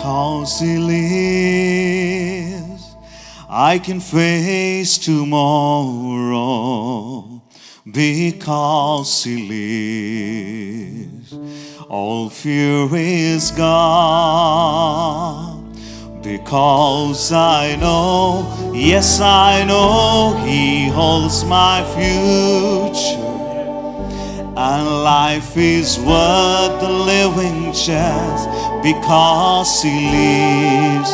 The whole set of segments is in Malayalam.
Because He lives, I can face tomorrow. Because He lives, all fear is gone. Because I know, yes I know, He holds my future. And life is worth the living just because He lives.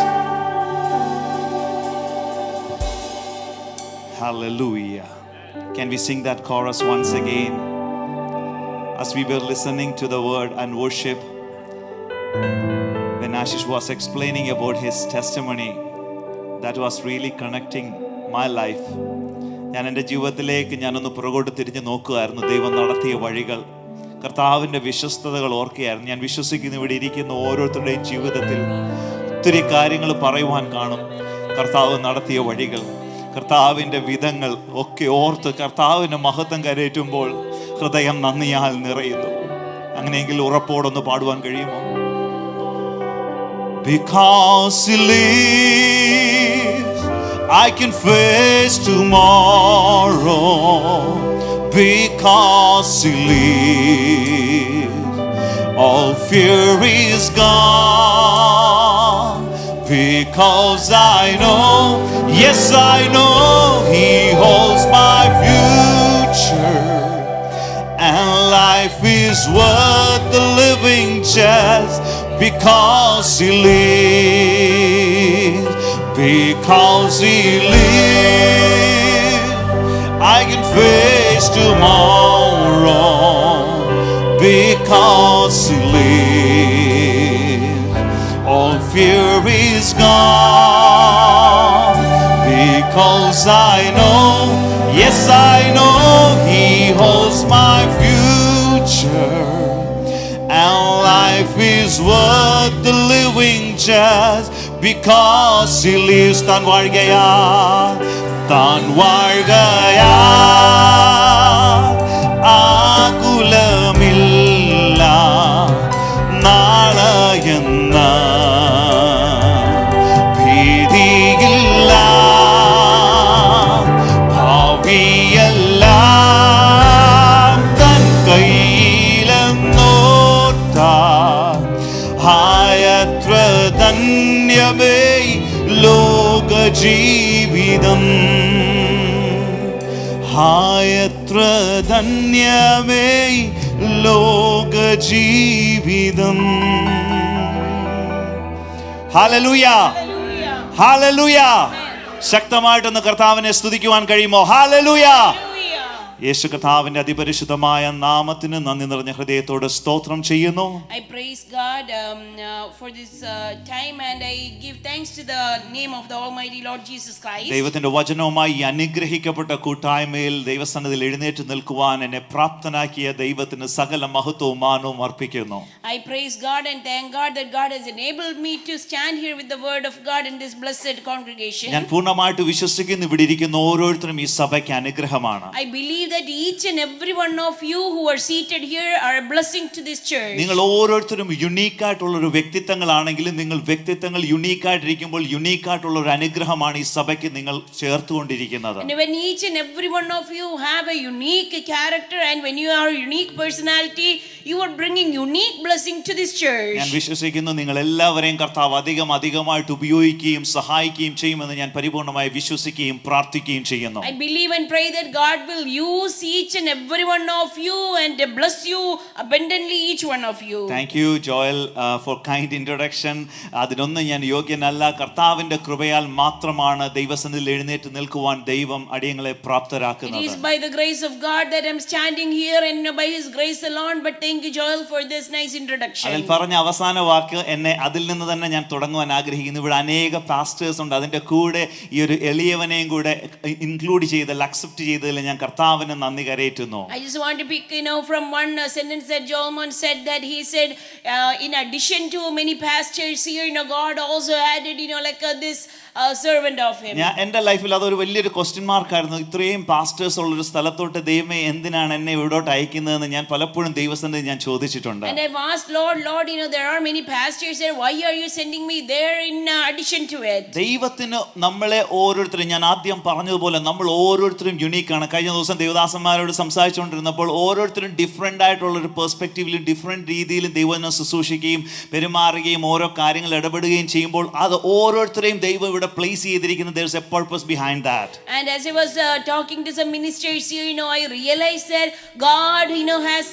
Hallelujah. Can we sing that chorus once again? As we were listening to the word and worship, when Ashish was explaining about his testimony, that was really connecting my life. ഞാൻ എൻ്റെ ജീവിതത്തിലേക്ക് ഞാനൊന്ന് പുറകോട്ട് തിരിഞ്ഞ് നോക്കുകയായിരുന്നു. ദൈവം നടത്തിയ വഴികൾ, കർത്താവിൻ്റെ വിശ്വസ്തതകൾ ഓർക്കുകയായിരുന്നു. ഞാൻ വിശ്വസിക്കുന്നു ഇവിടെ ഇരിക്കുന്ന ഓരോരുത്തരുടെയും ജീവിതത്തിൽ ഒത്തിരി കാര്യങ്ങൾ പറയുവാൻ കാണും. കർത്താവ് നടത്തിയ വഴികൾ, കർത്താവിൻ്റെ വിധങ്ങൾ ഒക്കെ ഓർത്ത് കർത്താവിൻ്റെ മഹത്വം കരയേറ്റുമ്പോൾ ഹൃദയം നന്ദിയാൽ നിറയുന്നു. അങ്ങനെയെങ്കിൽ ഉറപ്പോടൊന്ന് പാടുവാൻ കഴിയുമോ? Because He lives, I can face tomorrow. Because He lives, all fear is gone. Because I know, yes I know, He holds my future. And life is worth the living just because He lives. Because He lives, I can face tomorrow. Because He lives, all fear is gone. Because I know, yes I know, He holds my future. And life is worth the living just because He lives. താൻ വാഴുകയാ, താൻ വാഴുകയാ, ആകുലമില്ല നാളെയെന്ന ഭീതിയില്ല, ഭാവിയെല്ലാം തൻ കയ്യിലെന്നോർത്താൽ ഹായത്ര ധന്യമേ ലോക ജീവിതം. ഹായത്ര ധന്യമേ ലോക ജീവിതം. Hallelujah, hallelujah. ശക്തമായിട്ടൊന്ന് കർത്താവിനെ സ്തുതിക്കുവാൻ കഴിയുമോ? ഹല്ലേലൂയ. യേശു കർത്താവിന്റെ അതിപരിശുദ്ധമായ നാമത്തിന് നന്ദി നിറഞ്ഞ ഹൃദയത്തോടെ സ്തോത്രം ചെയ്യുന്നു. I praise God for this time and I give thanks to the name of the Almighty Lord Jesus Christ. ദൈവത്തിന്റെ വചനവുമായി അനുഗ്രഹിക്കപ്പെട്ട കൂട്ടായ്മയിൽ ദൈവസന്നിധിയിൽ എഴുന്നേറ്റ് നിൽക്കുവാൻ എന്നെ പ്രാപ്തനാക്കിയ ദൈവത്തിന് സകല മഹത്വവും മാനവും അർപ്പിക്കുന്നു. I praise God and thank God that God has enabled me to stand here with the word of God in this blessed congregation. ഞാൻ പൂർണ്ണമായിട്ട് വിശ്വസിക്കുന്നു ഇവിടെ ഇരിക്കുന്ന ഓരോരുത്തരും ഈ സഭയ്ക്ക് അനുഗ്രഹമാണ്. I believe that each and every one of you who are seated here are a blessing to this church. നിങ്ങൾ ഓരോരുത്തരും യുണീക്ക് ആയിട്ടുള്ള ഒരു വ്യക്തിത്വങ്ങളാണെങ്കിലും നിങ്ങൾ വ്യക്തിത്വങ്ങൾ യുണീക്ക് ആയിട്ടിരിക്കുമ്പോൾ യുണീക്ക് ആയിട്ടുള്ള ഒരു അനുഗ്രഹമാണ് ഈ സഭയ്ക്ക് നിങ്ങൾ ചേർത്തുകൊണ്ടിരിക്കുന്നത്. And when each and every one of you have a unique character and when you are a unique personality, you are bringing unique blessing to this church. ഞാൻ വിശ്വസിക്കുന്നു നിങ്ങൾ എല്ലാവരെയും കർത്താവ് അധികമായിട്ട് ഉപയോഗിക്കുകയും സഹായിക്കുകയും ചെയ്യുമെന്ന് ഞാൻ പരിപൂർണമായി വിശ്വസിക്കുകയും പ്രാർത്ഥിക്കുകയും ചെയ്യുന്നു. I believe and pray that God will use each and every one of you and bless you abundantly, each one of you. Thank you Joel for kind introduction. അതിനൊന്നും ഞാൻ യോഗ്യനല്ല. കർത്താവിന്റെ കൃപയാൽ മാത്രമാണ് ദൈവസന്നിധിയിൽ എഴുന്നേറ്റ് നിൽക്കുവാൻ ദൈവം അടിയങ്ങളെ പ്രാപ്തരാക്കുന്നത്. It is by the grace of God that I'm standing here and by His grace alone. But thank you Joel for this nice introduction. അതിൽ പറഞ്ഞ അവസാന വാക്ക് എന്നെ അതിൽ നിന്ന് തന്നെ ഞാൻ തുടങ്ങുവാൻ ആഗ്രഹിക്കുന്നു. ഇവിടെ അനേക പാസ്റ്റേഴ്സ് ഉണ്ട്. അതിന്റെ കൂടെ ഈ ഒരു എളിയവനെയും കൂടെ ഇൻക്ലൂഡ് ചെയ്തതിൽ അക്സെപ്റ്റ് ചെയ്തതിൽ ഞാൻ കർത്താവിന് നന്ദി കരയേറ്റുന്നു. I just want to pick from one sentence that Joelman said, that he said in addition to many pastors here, God also added like this servant of him. എൻ്റെ ലൈഫിൽ അതൊരു വലിയൊരു ക്വസ്റ്റ്യൻ മാർക്കായിരുന്നു. ഇത്രയും പാസ്റ്റേഴ്സ് ഉള്ളൊരു സ്ഥലത്തോട്ട് ദൈവമേ എന്തിനാണ് എന്നെ ഇവിടോട്ട് അയക്കുന്നതെന്ന് ഞാൻ പലപ്പോഴും ദൈവസന്നിധിയിൽ ഞാൻ ചോദിച്ചിട്ടുണ്ട്. And I've asked Lord, there are many pastors there. Why are you sending me there in addition to it? ദൈവത്തിന് നമ്മളെ ഓരോരുത്തരും, ഞാൻ ആദ്യം പറഞ്ഞതുപോലെ നമ്മൾ ഓരോരുത്തരും യുണീക്കാണ്. കഴിഞ്ഞ ദിവസം ദേവദാസന്മാരോട് സംസാരിച്ചുകൊണ്ടിരുന്നപ്പോൾ ഓരോരുത്തരും ഡിഫറെൻ്റ് ആയിട്ടുള്ള ഒരു പെർസ്പെക്റ്റീവിലും ഡിഫറെൻറ്റ് രീതിയിലും ദൈവനെ ശുശ്രൂഷിക്കുകയും പെരുമാറുകയും ഓരോ കാര്യങ്ങൾ ഇടപെടുകയും ചെയ്യുമ്പോൾ അത് ഓരോരുത്തരെയും ദൈവം ഇവിടെ പ്ലേസ് ചെയ്തിരിക്കുന്നത്. there is a purpose behind that. And as I was talking to some ministers here, I realized that God has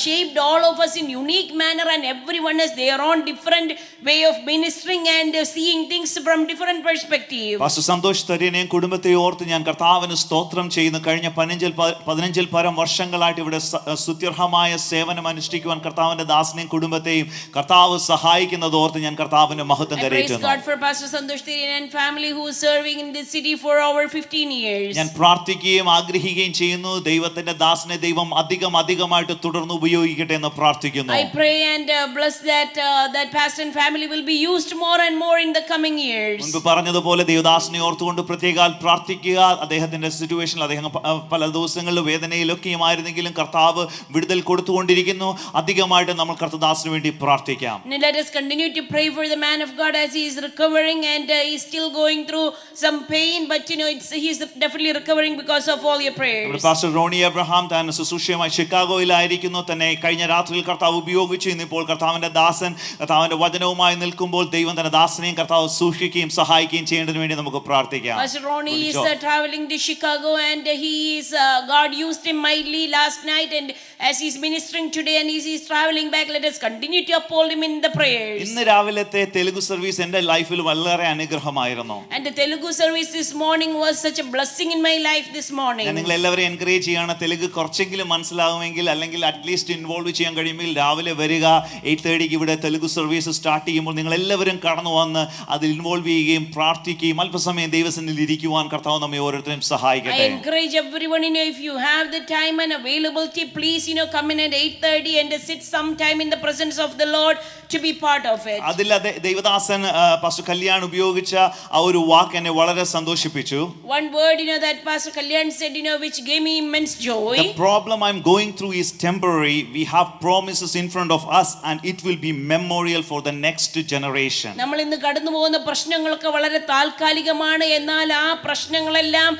shaped all of us in unique manner, and everyone has their own different way of ministering and seeing things from different perspective. Pastor Santhosh തരിനെയും കുടുംബത്തെയും ഓർത്ത് ഞാൻ കർത്താവിന് സ്തോത്രം ചെയ്യുന്നു. കഴിഞ്ഞ 15 പരം വർഷങ്ങളായിട്ട് ഇവിടെ സ്തുത്യർഹമായ സേവനം അനുഷ്ഠിക്കുവാൻ കർത്താവിന്റെ ദാസനെയും കുടുംബത്തെയും കർത്താവ് സഹായിക്കുന്നത് ഓർത്ത് ഞാൻ കർത്താവിന് മഹത്വം കരയറ്റുന്നു. God for Pastor Santosh Therien and family who is serving in this city for over 15 years. ഞാൻ പ്രാർത്ഥിക്കുകയും ആഗ്രഹിക്കുകയും ചെയ്യുന്നു ദൈവത്തിന്റെ ദാസനെ ദൈവം അധികമായിട്ട് തുടർന്ന് ഉപയോഗിക്കട്ടെ എന്ന് പ്രാർത്ഥിക്കുന്നു. I pray and bless that pastor and family will be used more and more in the coming years. മുൻപ് പറഞ്ഞതുപോലെ ദൈവദാസനെ ഓർത്തുകൊണ്ട് പ്രത്യേകം പ്രാർത്ഥിക്കുക. അദ്ദേഹത്തിന്റെ സിറ്റുവേഷനിൽ അദ്ദേഹം പല ദിവസങ്ങളിലും വേദനയിലൊക്കെയും ആയിരുന്നെങ്കിലും കർത്താവ് വിടുതൽ കൊടുത്തുകൊണ്ടിരിക്കുന്നു. അധികമായിട്ട് നമ്മൾ കർത്തദാസന് വേണ്ടി പ്രാർത്ഥിക്കാം. Let us continue to pray for the man of God as he is recovering and he is still going through some pain, but he is definitely recovering because of all your prayers. Pastor Roni Abraham താൻ ശുശ്രൂഷയുമായി ഷിക്കാഗോയിലായിരിക്കുന്നു. തന്നെ കഴിഞ്ഞ രാത്രിയിൽ കർത്താവ് ഉപയോഗിച്ചു. ഇന്നിപ്പോൾ കർത്താവിന്റെ ദാസൻ കർത്താവിന്റെ വചനവുമായി നിൽക്കുമ്പോൾ ദൈവം തന്റെ ദാസനെയും കർത്താവ് സൂക്ഷിക്കുകയും സഹായിക്കുകയും ചെയ്യേണ്ടതിന് വേണ്ടി നമുക്ക് പ്രാർത്ഥിക്കാം. Pastor Ronnie is traveling to Chicago and God used him mightily last night, and as he is ministering today and he is traveling back, let us continue to uphold him in the prayers. ഇന്ന് രാവിലത്തെ തെലുഗു സർവീസ് എൻ്റെ ലൈഫിൽ വളരെ അനുഗ്രഹമായിരുന്നു. And the Telugu service this morning was such a blessing in my life this morning. ഞാൻ നിങ്ങൾ എല്ലാവരും എൻകറേജ് ചെയ്യാണ്. തെലുങ്ക് കുറച്ചെങ്കിലും മനസ്സിലാവുമെങ്കിൽ അല്ലെങ്കിൽ അറ്റ്ലീസ്റ്റ് ഇൻവോൾവ് ചെയ്യാൻ കഴിയുമെങ്കിൽ രാവിലെ വരിക. 8:30 ഇവിടെ തെലുഗു സർവീസ് സ്റ്റാർട്ട് ചെയ്യുമ്പോൾ നിങ്ങൾ എല്ലാവരും കടന്നു വന്ന് അതിൽ ഇൻവോൾവ് ചെയ്യുകയും പ്രാർത്ഥിക്കുകയും അല്പസമയം ദൈവസന്നിധിയിൽ ഇരിക്കുവാൻ കർത്താവ് നമ്മെ ഓരോരുത്തരും സഹായിക്കട്ടെ. I encourage everyone, if you have the time and availability, please come in at 8:30 and sit some time in the presence of the Lord to be part of it. അതില്ലാതെ ദൈവദാസൻ പാസ്റ്റർ കല്യാൺ ഉപയോഗിച്ച ആ ഒരു വാക്ക് എന്നെ വളരെ സന്തോഷിപ്പിച്ചു. One word that Pastor Kalyan said which gave me immense joy. The problem I'm going through is temporary. We have promises in front of us and it will be memorial for the next generation. നമ്മൾ ഇന്ന് കടന്നു പോകുന്ന പ്രശ്നങ്ങളൊക്കെ വളരെ താൽക്കാലികമാണ്. എന്നാൽ ആ പ്രശ്നങ്ങളെല്ലാം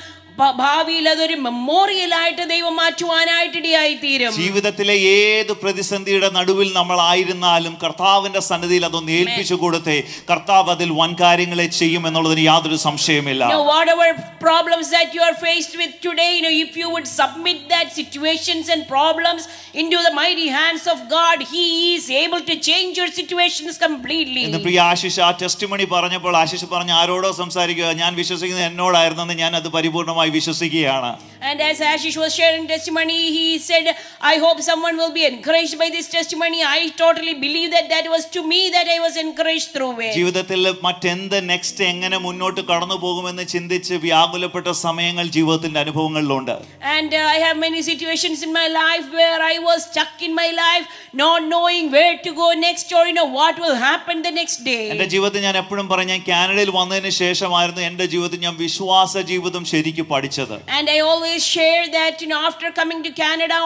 ഭാവിയിൽ അതൊരു മെമ്മോറിയൽ ആയിട്ട് ദൈവം മാറ്റുവാനായിട്ട് ഇടയായി തീരും. ജീവിതത്തിലെ ഏത് പ്രതിസന്ധിയുടെ നടുവിൽ നമ്മൾ ആയിരുന്നാലും കർത്താവിന്റെ സന്നിധിയിൽ അതൊന്ന് ഏൽപ്പിച്ചു കൊടുത്തേ കർത്താവ് അതിൽ വൻ കാര്യങ്ങളെ ചെയ്യും എന്നുള്ളതിന് യാതൊരു സംശയമില്ല. Whatever problems that you are faced with today, if you would submit that situations and problems into the mighty hands of God, He is able to change your situations completely. ഇന്ന് പ്രിയ ആശിഷ് ആ ടെസ്റ്റിമണി പറഞ്ഞപ്പോൾ ആശിഷ് പറഞ്ഞ ആരോടോ സംസാരിക്കുക, ഞാൻ വിശ്വസിക്കുന്നത് എന്നോടായിരുന്നെന്ന് ഞാൻ അത് പരിപൂർണമായി വിശ്വസിക്കുകയാണ്. And as Ashish was sharing testimony, he said, I hope someone will be encouraged by this testimony. I totally believe that was to me that I was encouraged through it. ജീവിതത്തിൽ മറ്റെന്ത് നെക്സ്റ്റ് എങ്ങനെ മുന്നോട്ട് കടന്നു പോകുമെന്ന് ചിന്തിച്ച് വ്യാകുലപ്പെട്ട സമയങ്ങൾ ജീവിതത്തിന്റെ അനുഭവങ്ങളിലുണ്ട്. And I have many situations in my life where I was stuck in my life, not knowing where to go next or what will happen the next day. എൻ്റെ ജീവിതത്തിൽ ഞാൻ എപ്പോഴും പറയും, ഞാൻ കാനഡയിൽ വന്നതിന് ശേഷമായിരുന്നു എൻ്റെ ജീവിതത്തിൽ ഞാൻ വിശ്വാസ ജീവിതം ശരിക്കും പഠിച്ചത്. And I always share that after coming to Canada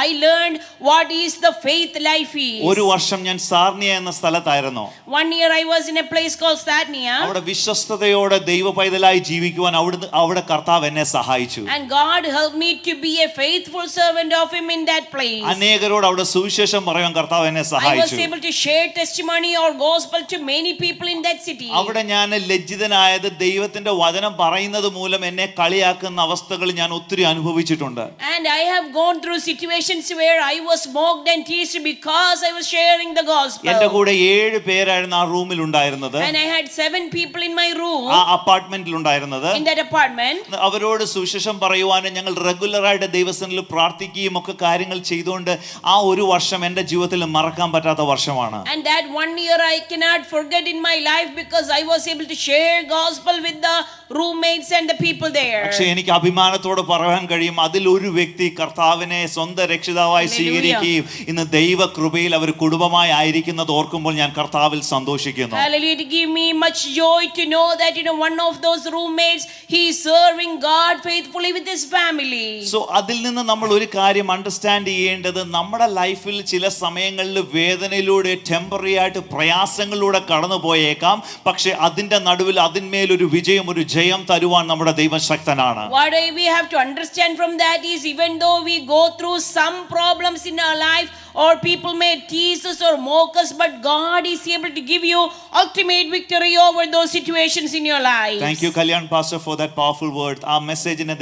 I learned what is the faith life is. ഒരു വർഷം ഞാൻ സാർണിയ എന്ന സ്ഥലത്തായിരുന്നു. 1 year I was in a place called Sarnia. അവിടെ വിശ്വസ്തയോടെ ദൈവ പൈതലായി ജീവിക്കുവാൻ അവിടെ കർത്താവ് എന്നെ സഹായിച്ചു. And God helped me to be a faithful servant of Him in that place. അനേകരോട് അവിടെ സുവിശേഷം പറയാൻ കർത്താവ് എന്നെ സഹായിച്ചു. I was able to share testimony or gospel to many people in that city. അവിടെ ഞാൻ ലജ്ജിതനായത് ദൈവത്തിന്റെ വചനം പറയുന്നത് മൂലം എന്നെ കളിയാക്കുന്ന അവസ്ഥകൾ ഞാൻ ഒത്തിരി അനുഭവിച്ചിട്ടുണ്ട്. And I have gone through situations where I was mocked and teased because I was sharing the gospel. എൻ്റെ കൂടെ 7 പേരായിരുന്നു ആ റൂമിൽ ഉണ്ടായിരുന്നത്. And I had 7 people in my room. ആ അപ്പാർട്ട്മെന്റിൽ ഉണ്ടായിരുന്നത്. In that apartment. അവരോട് സുവിശേഷം പറയുവാനും ഞങ്ങൾ റെഗുലർ ആയിട്ട് ദൈവസന്നിധിയിൽ പ്രാർത്ഥിക്കുകയും ഒക്കെ കാര്യങ്ങൾ ചെയ്തുകൊണ്ട് ആ ഒരു വർഷം എൻ്റെ ജീവിതത്തിൽ മറക്കാൻ പറ്റാത്ത വർഷമാണ്. And that 1 year I cannot forget in my life because I was able to share gospel with the roommates and the people there. പക്ഷേ എനിക്ക് അഭിമാനത്തോടെ പറയാൻ കഴിയും, അതിൽ ഒരു വ്യക്തി കർത്താവിനെ സ്വന്തം രക്ഷിതാവായി സ്വീകരിക്കുകയും ഇന്ന് ദൈവ കൃപയിൽ അവർ കുടുംബമായി ആയിരിക്കുന്നത് ഓർക്കുമ്പോൾ ഞാൻ കർത്താവിൽ സന്തോഷിക്കുന്നു. Hallelujah. To give me much joy to know that one of those roommates, he is serving God faithfully with his family. So അതിൽ നിന്ന് നമ്മൾ ഒരു കാര്യം അണ്ടർസ്റ്റാൻഡ് ചെയ്യേണ്ടത്, നമ്മുടെ ലൈഫിൽ ചില സമയങ്ങളിൽ വേദനയിലൂടെ ടെമ്പററി ആയിട്ട് പ്രയാസങ്ങളിലൂടെ കടന്നു പോയേക്കാം, പക്ഷെ അതിന്റെ നടുവിൽ അതിന്മേൽ ഒരു വിജയം, ഒരു ജയം തരുവാൻ നമ്മുടെ ദൈവം ശക്തനാണ്. What we have to understand from that is, even though we go through some problems in our life, or people may tease us or mock us, but God is able to give you ultimate victory over those situations in your life. Thank you Kalyan pastor for that powerful word. ആ മെസ്സേജിനെ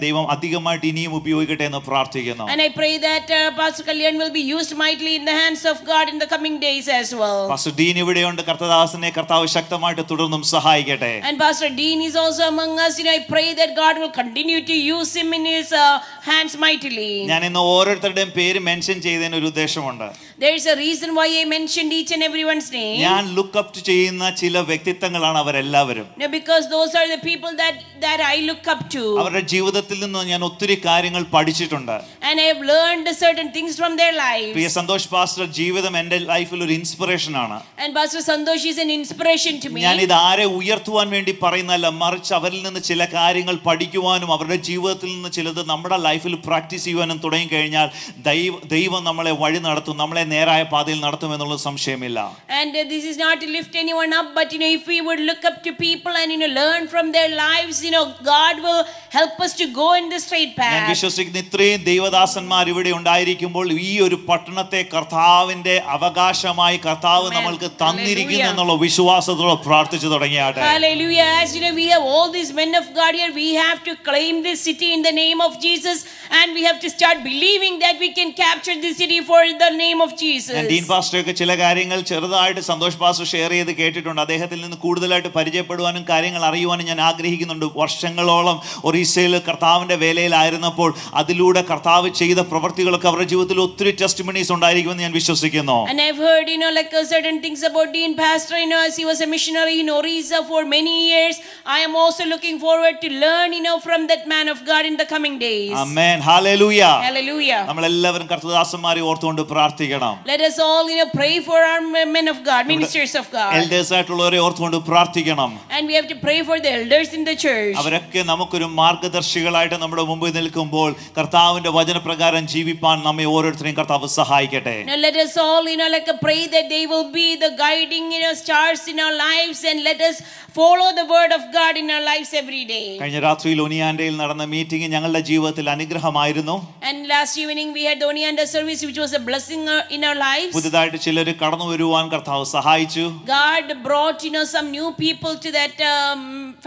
ദൈവം അധികമായിട്ട് ഇനിയും ഉപയോഗിക്കട്ടെ എന്ന് പ്രാർത്ഥിക്കുന്നു. And I pray that Pastor Kalyan will be used mightily in the hands of God in the coming days as well. Pastor Dean ഇവിടെയുണ്ട്. കർത്തദാസനെ കർത്താവ് ശക്തമായിട്ട് തുടർന്നും സഹായിക്കട്ടെ. And Pastor Dean is also among us. I pray that God will continue to use him in his hands mightily. ഞാൻ ഇന്ന് ഓരോരുത്തരുടെയും പേര് മെൻഷൻ ചെയ്തതിന് ഒരു ഉദ്ദേശമുണ്ട്. There is a reason why I mentioned each and everyone's name. ഞാൻ ലുക്ക് അപ്പ് ചെയ്യുന്ന ചില വ്യക്തിത്വങ്ങളാണ് അവരെല്ലാവരും. Because those are the people that I look up to. അവരുടെ ജീവിതത്തിൽ നിന്ന് ഞാൻ ഒത്തിരി കാര്യങ്ങൾ പഠിച്ചിട്ടുണ്ട്. And I have learned certain things from their lives. പ്രിയ സന്തോഷ് പാസ്റ്റർ ജീവിതം എൻ്റെ ലൈഫിൽ ഒരു ഇൻസ്പിറേഷൻ ആണ്. And Pastor Santosh is an inspiration to me. ഞാൻ ഇത് ആരെ ഉയർത്തുവാൻ വേണ്ടി പറയുന്നതല്ല, മറിച്ച് അവരിൽ നിന്ന് ചില കാര്യങ്ങൾ പഠിക്കുവാനും അവരുടെ ജീവിതത്തിൽ നിന്ന് ചിലത് നമ്മുടെ ലൈഫിൽ പ്രാക്ടീസ് ചെയ്യുവാനും തുടങ്ങി കഴിഞ്ഞാൽ ദൈവം നമ്മളെ വഴി നടത്തും, നമ്മളെ നേരായ പാതയിൽ നടത്തുമെന്നുള്ള സംശയമില്ല. And this is not to lift anyone up, but if we would look up to people and learn from their lives, God will help us to go in the straight path. ഞാൻ വിശ്വസിക്കുന്ന ഇത്രയും ദൈവദാസന്മാർ ഇവിടെ ഉണ്ടായിരിക്കുമ്പോൾ ഈ ഒരു പട്ടണത്തെ കർത്താവിന്റെ അവകാശമായി കർത്താവ് നമ്മൾക്ക് തന്നിരിക്കുന്നു എന്നുള്ള വിശ്വാസത്തോടെ പ്രാർത്ഥിച്ചു തുടങ്ങിയാട്ടെ. Hallelujah. As we have all these men of God here, we have to claim this city in the name of Jesus, and we have to start believing that we can capture this city for the name of Jesus. ഞാൻ ഡീൻ പാസ്റ്റർക്ക് ചില കാര്യങ്ങൾ ചെറുതായിട്ട് സന്തോഷ് പാസ്റ്റർ ഷെയർ ചെയ്ത് കേട്ടിട്ടുണ്ട്. അദ്ദേഹത്തിൽ നിന്ന് കൂടുതലായിട്ട് പരിചയപ്പെടുവാനും കാര്യങ്ങൾ അറിയുവാനും ഞാൻ ആഗ്രഹിക്കുന്നുണ്ട്. വർഷങ്ങളോളം ഒറീസയിൽ കർത്താവിന്റെ വേലയിലായിരുന്നപ്പോൾ അതിലൂടെ കർത്താവ് ചെയ്ത പ്രവൃത്തികളൊക്കെ അവരുടെ ജീവിതത്തിൽ ഒത്തിരി ടെസ്റ്റിമണീസ് ഉണ്ടായിരിക്കുമെന്ന് ഞാൻ വിശ്വസിക്കുന്നു. And I've heard certain things about Dean Pastor, as he was a missionary in Orissa for many years. I am also looking forward to learn from that man of God in the coming days. Amen. Hallelujah. Hallelujah. നമ്മളെല്ലാവരും കർത്തദാസന്മാരെ ഓർത്തുകൊണ്ട് പ്രാർത്ഥിക്കണം. Let us all pray for our men of God, ministers of God. Elders ആയിട്ടുള്ളവരെ ഓർത്തുകൊണ്ട് പ്രാർത്ഥിക്കണം. And we have to pray for the elders in the church. അവരൊക്കെ നമുക്കൊരു മാർഗ്ഗദർശികളായിട്ട് നമ്മുടെ മുമ്പിൽ നിൽക്കുമ്പോൾ കർത്താവിന്റെ വചനപ്രകാരം ജീവിപ്പാൻ നമ്മെ ഓരോരുത്തരെയും കർത്താവ് സഹായിക്കട്ടെ. Now let us all pray that they will be the guiding stars in our lives, and let us follow the word of God in our lives every day. കഴിഞ്ഞ രാത്രിയിൽ ഒനിയാൻഡയിൽ നടന്ന മീറ്റിംഗ് ഞങ്ങളുടെ ജീവിതത്തിൽ അനുഗ്രഹമായിരുന്നു. And last evening we had the Onianda service, which was a blessing in our lives. പുതുതായിട്ട് ചിലർ കടന്നു വരുവാൻ കർത്താവ് സഹായിച്ചു. God brought some new people to that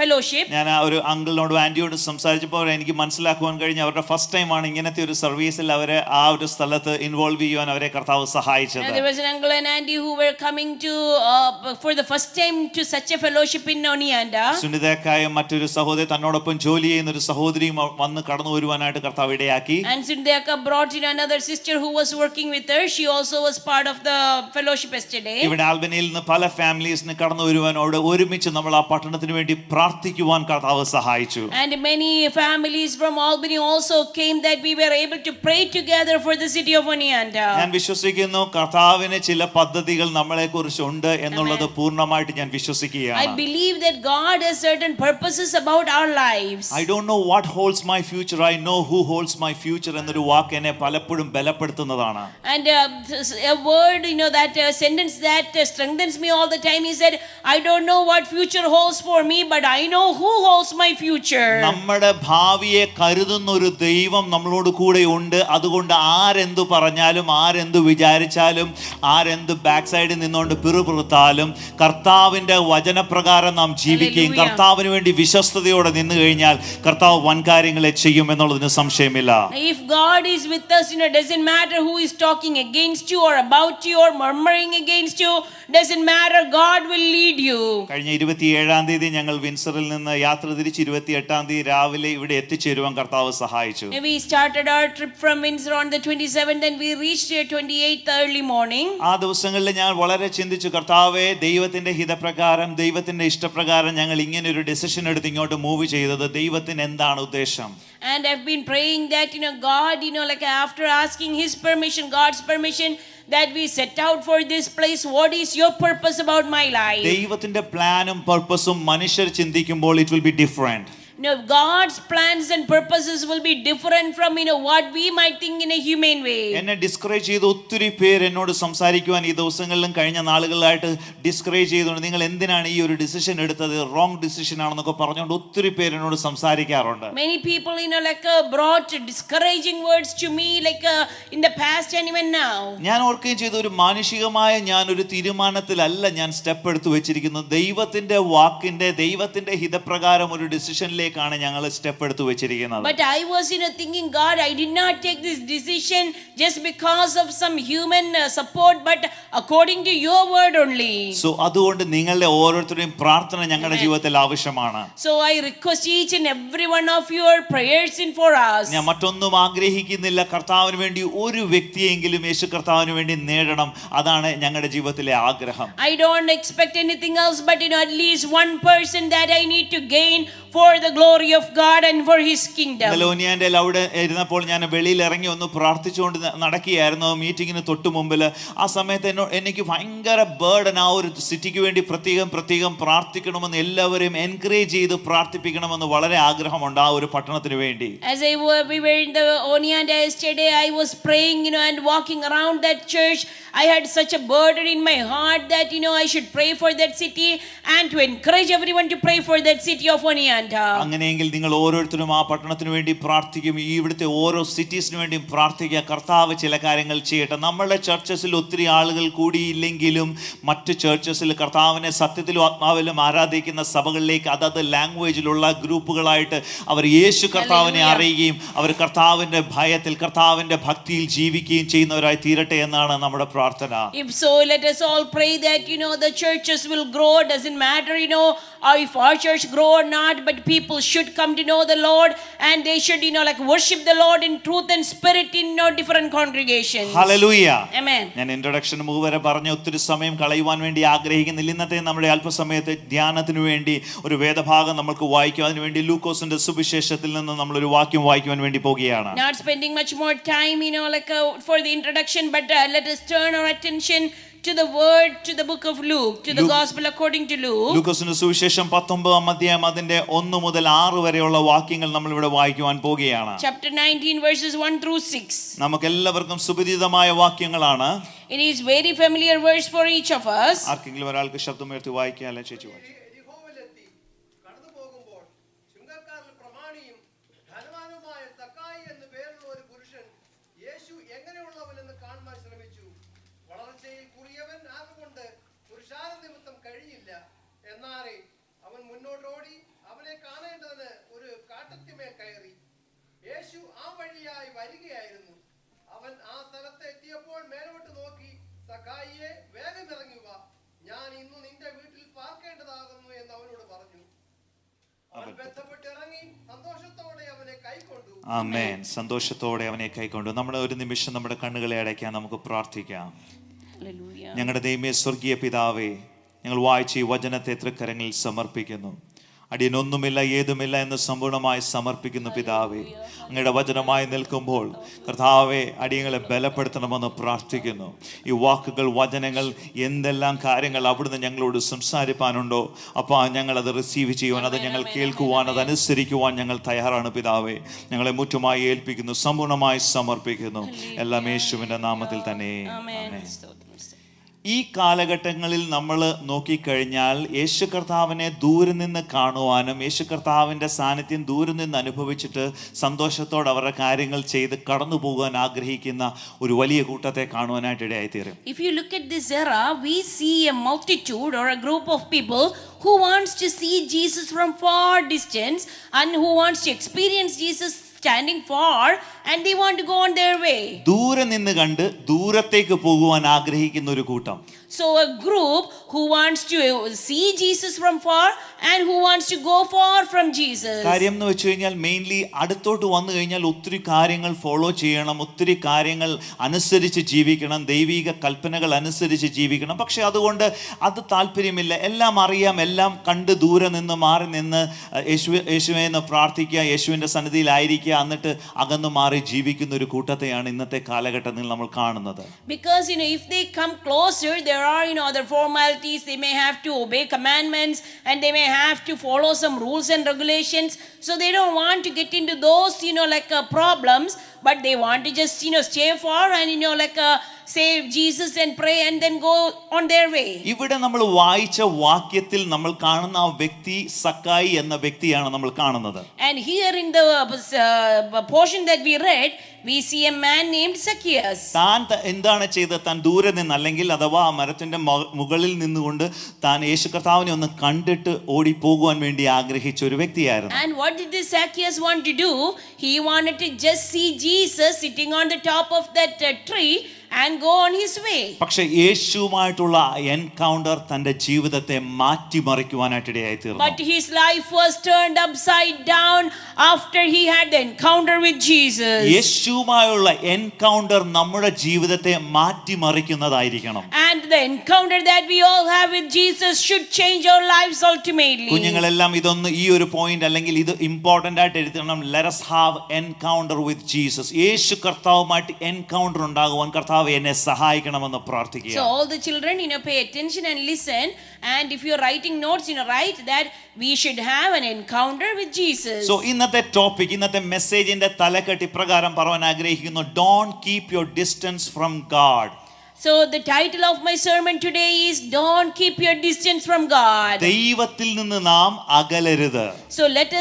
fellowship. ഞാൻ ഒരു അങ്കിളിനോടും ആന്റിയോടും സംസാരിച്ചപ്പോൾ എനിക്ക് മനസ്സിലാക്കുവാൻ കഴിഞ്ഞ അവരുടെ ഫസ്റ്റ് ടൈം ആണ് ഇങ്ങനത്തെ ഒരു സർവീസിൽ അവരെ ആ ഒരു സ്ഥലത്ത് ഇൻവോൾവ് ചെയ്യുവാൻ അവരെ കർത്താവ് സഹായിച്ചത്. And there was an uncle and auntie who were coming to for the first time to such a fellowship in Onianda. സുനിതക്കായും മറ്റൊരു സഹോദരി തന്നോടൊപ്പം ജോലി ചെയ്യുന്ന ഒരു സഹോദരിയും വന്ന് കടന്നു വരുവാനായിട്ട് കർത്താവ് ഇടയാക്കി. And Sundaka brought another sister who was working with her. She also was part of the fellowship yesterday. ഇവിടെ ആൽബനിയിൽ നിന്ന് പല ഫാമിലീസിന് കടന്നു വരുവാനോട് ഒരുമിച്ച് നമ്മൾ ആ പട്ടണത്തിന് വേണ്ടി പ്രാർത്ഥിക്കുവാൻ കർത്താവ് സഹായിച്ചു. And many families from Albany also came, that we were able to pray together for the city of Onianda. ഞാൻ വിശ്വസിക്കുന്നു കർത്താവിന് ചില പദ്ധതികൾ നമ്മളെ കുറിച്ച് ഉണ്ട് എന്നുള്ളത് പൂർണ്ണമായിട്ട് ഞാൻ വിശ്വസിക്കുകയാണ്. I believe that God has certain purposes about our lives. I don't know what holds my future, I know who holds my future എന്നൊരു വാക്ക് എന്നെ പലപ്പോഴും ബലപ്പെടുത്തുന്നതാണ്. And a word that sentence that strengthens me all the time, he said, I don't know what future holds for me, but I know who holds my future. നമ്മുടെ ഭാവിയെ കരുതുന്ന ഒരു ദൈവം നമ്മളോട് കൂടെ ഉണ്ട്. അതുകൊണ്ട് ആരെന്തു പറഞ്ഞാലും ആരെന്തു വിചാരിച്ചാലും ആരെന്തു ബാക്ക് സൈഡിൽ നിന്നുകൊണ്ട് പിറുപിറുത്താലും കർത്താവിന്റെ വചനപ്രകാരം നാം ജീവിക്കുകയും കർത്താവിന് വേണ്ടി വിശ്വസ്തയോടെ നിന്ന് കഴിഞ്ഞാൽ കർത്താവ് വൻകാര്യങ്ങളെ ചെയ്യും എന്നുള്ളതിന് സംശയമില്ല. If God is with us, doesn't matter who is talking against you or about you or murmuring against you, doesn't matter, God will lead you. കഴിഞ്ഞ 27-ാം തീയതി ഞങ്ങൾ വിൻസറിൽ നിന്ന് യാത്ര തിരിച്ച് 28-ാം തീയതി രാവിലെ ഇവിടെ എത്തിച്ചേരുവാൻ കർത്താവ് സഹായിച്ചു. We started our trip from Windsor on the 27th and we reached here 28th early morning. ആ ദിവസങ്ങളിൽ ഞാൻ വളരെ ചിന്തിച്ചു, കർത്താവേ, ദൈവത്തിന്റെ ഹിതപ്രകാരം ദൈവത്തിന്റെ ഇഷ്ടപ്രകാരം ഞങ്ങൾ ഇങ്ങനെ ഒരു ഡിസിഷൻ എടുത്ത് ഇങ്ങോട്ട് മൂവ് ചെയ്തത് ദൈവത്തിന് എന്താണ് ഉദ്ദേശം? And I've been praying that, God, like after asking His permission, God's permission, that we set out for this place, what is your purpose about my life? ദൈവത്തിന്റെ പ്ലാനും പർപ്പസും മനുഷ്യർ ചിന്തിക്കുമ്പോൾ it will be different. God's plans and purposes will be different from what we might think in a humane way. എന്നെ ഡിസ്കറേജ് ചെയ്ത് ഒത്തിരി പേര് എന്നോട് സംസാരിക്കുവാൻ ഈ ദിവസങ്ങളിലും കഴിഞ്ഞ നാളുകളിലായിട്ട് ഡിസ്കറേജ് ചെയ്തുകൊണ്ട് നിങ്ങൾ എന്തിനാണ് ഈ ഒരു ഡിസിഷൻ എടുത്തത്, റോങ് ഡിസിഷൻ ആണെന്നൊക്കെ പറഞ്ഞുകൊണ്ട് ഒത്തിരി പേര് എന്നോട് സംസാരിക്കാറുണ്ട്. Many people brought discouraging words to me in the past and even now. ഞാൻ ഓർക്കുകയും ചെയ്തു, ഒരു മാനുഷികമായ ഞാൻ ഒരു തീരുമാനത്തിലല്ല ഞാൻ സ്റ്റെപ്പ് എടുത്തു വെച്ചിരിക്കുന്നത്, ദൈവത്തിന്റെ വാക്കിന്റെ ദൈവത്തിന്റെ ഹിതപ്രകാരം ഒരു ഡിസിഷനിലേക്ക് ഞങ്ങൾ സ്റ്റെപ്പ് എടുത്തു വെച്ചിരിക്കുന്നത്. But I was thinking, God, I did not take this decision just because of some human support, but according to your word only. So അതുകൊണ്ട് നിങ്ങളുടെ ഓരോരുത്തരുടെയും പ്രാർത്ഥന ഞങ്ങളുടെ ജീവിതത്തിൽ ആവശ്യമാണ്. So I request each and every one of your prayers in for us. ഞാൻ മറ്റൊന്നും ആഗ്രഹിക്കുന്നില്ല, കർത്താവിന് വേണ്ടി ഒരു വ്യക്തിയെങ്കിലും യേശു കർത്താവിന് വേണ്ടി നേടണം, അതാണ് ഞങ്ങളുടെ ജീവിതത്തിലെ ആഗ്രഹം. I don't expect anything else, but at least one person that I need to gain for the glory of God and for His kingdom. മെലോനിയാന്റെ അവിടെ ഇരുന്നപ്പോൾ ഞാൻ വെളിയിൽ ഇറങ്ങി ഒന്ന് പ്രാർത്ഥിച്ചുകൊണ്ട് നടക്കുകയായിരുന്നു മീറ്റിങ്ങിന് തൊട്ട് മുമ്പിൽ. ആ സമയത്ത് എനിക്ക് ഭയങ്കര ബേർഡൻ, ആ ഒരു സിറ്റിക്ക് വേണ്ടി പ്രത്യേകം പ്രാർത്ഥിക്കണമെന്ന് എല്ലാവരെയും എൻകറേജ് ചെയ്ത് പ്രാർത്ഥിപ്പിക്കണമെന്ന് വളരെ ആഗ്രഹമുണ്ട് ആ ഒരു പട്ടണത്തിന് വേണ്ടി. As we were in the Onianda yesterday, I was praying, and walking around that church. I had such a burden in my heart that I should pray for that city and to encourage everyone to pray for that city of Onianda. അങ്ങനെയെങ്കിൽ നിങ്ങൾ ഓരോരുത്തരും ആ പട്ടണത്തിന് വേണ്ടി പ്രാർത്ഥിക്കും, ഈ ഇവിടുത്തെ ഓരോ സിറ്റീസിന് വേണ്ടിയും പ്രാർത്ഥിക്കുക. കർത്താവ് ചില കാര്യങ്ങൾ ചെയ്യട്ടെ. നമ്മളുടെ ചർച്ചസിൽ ഒത്തിരി ആളുകൾ കൂടിയില്ലെങ്കിലും മറ്റ് ചർച്ചസിൽ കർത്താവിനെ സത്യത്തിലും ആത്മാവിലും ആരാധിക്കുന്ന സഭകളിലേക്ക് അതത് ലാംഗ്വേജിലുള്ള ഗ്രൂപ്പുകളായിട്ട് അവർ യേശു കർത്താവിനെ അറിയുകയും അവർ കർത്താവിന്റെ ഭയത്തിൽ കർത്താവിന്റെ ഭക്തിയിൽ ജീവിക്കുകയും ചെയ്യുന്നവരായി തീരട്ടെ എന്നാണ് നമ്മുടെ പ്രാർത്ഥന. If so, let us all pray that the churches will grow. Doesn't matter if our church grow or not, but people should come to know the Lord and they should worship the Lord in truth and spirit in different congregations. Hallelujah. Amen. ഞാൻ ഇൻട്രൊഡക്ഷൻ മുഴുവൻ പറഞ്ഞ ഒത്തിരി സമയം കളയുവാൻ വേണ്ടി ആഗ്രഹിക്കുന്നില്ല. ഇന്നത്തെ നമ്മുടെ അല്പസമയത്തെ ധ്യാനത്തിന് വേണ്ടി ഒരു വേദഭാഗം നമുക്ക് വായിക്കും. അതിനുവേണ്ടി ലൂക്കോസിന്റെ സുവിശേഷത്തിൽ നിന്ന് നമ്മൾ ഒരു വാക്യം വായിക്കുവാൻ വേണ്ടി പോകുകയാണ്. Not spending much more time for the introduction, but let us turn our attention to the word, to the book of Luke, to the gospel according to Luke. ലൂക്കോസിന്റെ സുവിശേഷം 19-ാം അധ്യായം അതിന്റെ 1 മുതൽ 6 വരെയുള്ള വാക്യങ്ങൾ നമ്മൾ ഇവിടെ വായിക്കുവാൻ പോകുകയാണ്. Chapter 19 verses 1 through 6. നമുക്ക് എല്ലാവർക്കും സുപരിചിതമായ വാക്യങ്ങളാണ്. It is very familiar verse for each of us. ആർക്കെങ്കിലും ഒരാൾക്ക് ശബ്ദമുയർത്തി വായിക്കാം, അല്ലേ ചേച്ചി വായിക്കാം. ആമേൻ. സന്തോഷത്തോടെ അവനെ കൈക്കൊണ്ടു. നമ്മുടെ ഒരു നിമിഷം നമ്മുടെ കണ്ണുകളെ അടയ്ക്കാൻ നമുക്ക് പ്രാർത്ഥിക്കാം. ഞങ്ങളുടെ ദൈവമേ, സ്വർഗീയ പിതാവേ, ഞങ്ങൾ വായിച്ച ഈ വചനത്തെ തൃക്കരങ്ങളിൽ സമർപ്പിക്കുന്നു. അടിയനൊന്നുമില്ല ഏതുമില്ല എന്ന് സമ്പൂർണ്ണമായി സമർപ്പിക്കുന്നു പിതാവേ. അങ്ങയുടെ വചനമായി നിൽക്കുമ്പോൾ കർത്താവെ അടിയങ്ങളെ ബലപ്പെടുത്തണമെന്ന് പ്രാർത്ഥിക്കുന്നു. ഈ വാക്കുകൾ, വചനങ്ങൾ, എന്തെല്ലാം കാര്യങ്ങൾ അവിടുന്ന് ഞങ്ങളോട് സംസാരിപ്പാനുണ്ടോ അപ്പോൾ ഞങ്ങളത് റിസീവ് ചെയ്യുവാൻ, അത് ഞങ്ങൾ കേൾക്കുവാൻ, അതനുസരിക്കുവാൻ ഞങ്ങൾ തയ്യാറാണ് പിതാവേ. ഞങ്ങളെ മുറ്റുമായി ഏൽപ്പിക്കുന്നു, സമ്പൂർണ്ണമായി സമർപ്പിക്കുന്നു. എല്ലാം യേശുവിൻ്റെ നാമത്തിൽ തന്നെ. ഈ കാലഘട്ടങ്ങളിൽ നമ്മൾ നോക്കിക്കഴിഞ്ഞാൽ യേശു കർത്താവിനെ ദൂരെ നിന്ന് കാണുവാനും യേശു കർത്താവിൻ്റെ സാന്നിധ്യം ദൂരെ നിന്ന് അനുഭവിച്ചിട്ട് സന്തോഷത്തോടെ അവരുടെ കാര്യങ്ങൾ ചെയ്ത് കടന്നു പോകാൻ ആഗ്രഹിക്കുന്ന ഒരു വലിയ കൂട്ടത്തെ കാണുവാനായിട്ട് ഇടയായിത്തീരും. If you look at this era, we see a multitude or a group of people who wants to see Jesus from far distance and who wants to experience Jesus standing far and they want to go on their way. ദൂരെ നിന്ന് കണ്ട് ദൂരത്തേക്ക് പോകുവാൻ ആഗ്രഹിക്കുന്ന ഒരു കൂട്ടം. So a group who wants to see Jesus from far and who wants to go far from Jesus. കാര്യം എന്ന് വെച്ച് കഴിഞ്ഞാൽ മെയിൻലി അടുത്തോട്ട് വന്നു കഴിഞ്ഞാൽ ഒത്തിരി കാര്യങ്ങൾ ഫോളോ ചെയ്യണം, ഒത്തിരി കാര്യങ്ങൾ അനുസരിച്ച് ജീവിക്കണം, ദൈവിക കൽപ്പനകൾ അനുസരിച്ച് ജീവിക്കണം. പക്ഷെ അതുകൊണ്ട് അത് താല്പര്യമില്ല. എല്ലാം അറിയാം, എല്ലാം കണ്ട് ദൂരെ നിന്ന് മാറി നിന്ന് യേശുവെ എന്ന് പ്രാർത്ഥിക്കുക, യേശുവിൻ്റെ സന്നിധിയിലായിരിക്കുക, എന്നിട്ട് അകന്നു മാറി ജീവിക്കുന്ന ഒരു കൂട്ടത്തെയാണ് ഇന്നത്തെ കാലഘട്ടത്തിൽ നമ്മൾ കാണുന്നത്. Because if they come closer, there are other formalities. They may have to obey commandments and they may have to follow some rules and regulations. So they don't want to get into those problems, but they want to just stay far and say Jesus and pray and then go on their way. ഇവിടെ നമ്മൾ വായിച്ച വാക്യത്തിൽ നമ്മൾ കാണുന്ന ആ വ്യക്തി സക്കായി എന്ന വ്യക്തിയാണ് നമ്മൾ കാണുന്നത്. And here in the portion that we read, we see a man named Zacchaeus. താൻ എന്താണ് ചെയ്തത്? താൻ ദൂരെ നിന്ന്, അല്ലെങ്കിൽ അഥവാ ആ മരത്തിന്റെ മുകളിൽ നിന്നുകൊണ്ട് താൻ യേശു കർത്താവിനെ ഒന്ന് കണ്ടിട്ട് ഓടി പോകുവാൻ വേണ്ടി ആഗ്രഹിച്ച ഒരു വ്യക്തിയായിരുന്നു. And what did this Zacchaeus want to do? He wanted to just see Jesus sitting on the top of that tree and go on his way. പക്ഷേ യേശുവുമായിട്ടുള്ള എൻകൗണ്ടർ തന്റെ ജീവിതത്തെ മാറ്റിമറിക്കുവാനായിട്ട് ഇടയായി തീർന്നു. But his life was turned upside down after he had the encounter with Jesus. യേശുവുമായുള്ള എൻകൗണ്ടർ നമ്മുടെ ജീവിതത്തെ മാറ്റിമറിക്കുന്നതായിരിക്കണം. And the encounter that we all have with Jesus should change our lives ultimately. കുഞ്ഞുങ്ങളെല്ലാം ഇതൊന്ന് ഈ ഒരു പോയിന്റ് അല്ലെങ്കിൽ ഇത് ഇമ്പോർട്ടന്റ് ആയിട്ട് എഴുതണം. Let us have encounter with Jesus. യേശു കർത്താവുമായിട്ട് എൻകൗണ്ടർ ഉണ്ടാകുവാൻ കർത്താവ് എന്നെ സഹായിക്കണമെന്ന് പ്രാർത്ഥിക്കുക. So all the children pay attention and listen, and if you're writing notes write that we should have an encounter with Jesus. So ഇന്നത്തെ ടോപ്പിക്, ഇന്നത്തെ മെസ്സേജിന്റെ തലക്കെട്ട് ഇപ്രകാരം പറയാൻ ആഗ്രഹിക്കുന്നു: Don't keep your distance from God. So the title of my sermon today is Don't keep your distance from God. ദൈവത്തിൽ നിന്ന് നാം അകലരുത്. So let